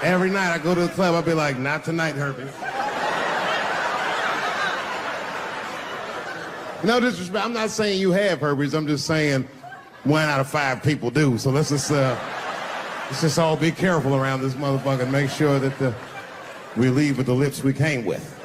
every night I go to the club, I'll be like, not tonight, herpes. No disrespect. I'm not saying you have herpes. I'm just saying 1 out of 5 people do. So let's just all be careful around this motherfucker and make sure that we leave with the lips we came with.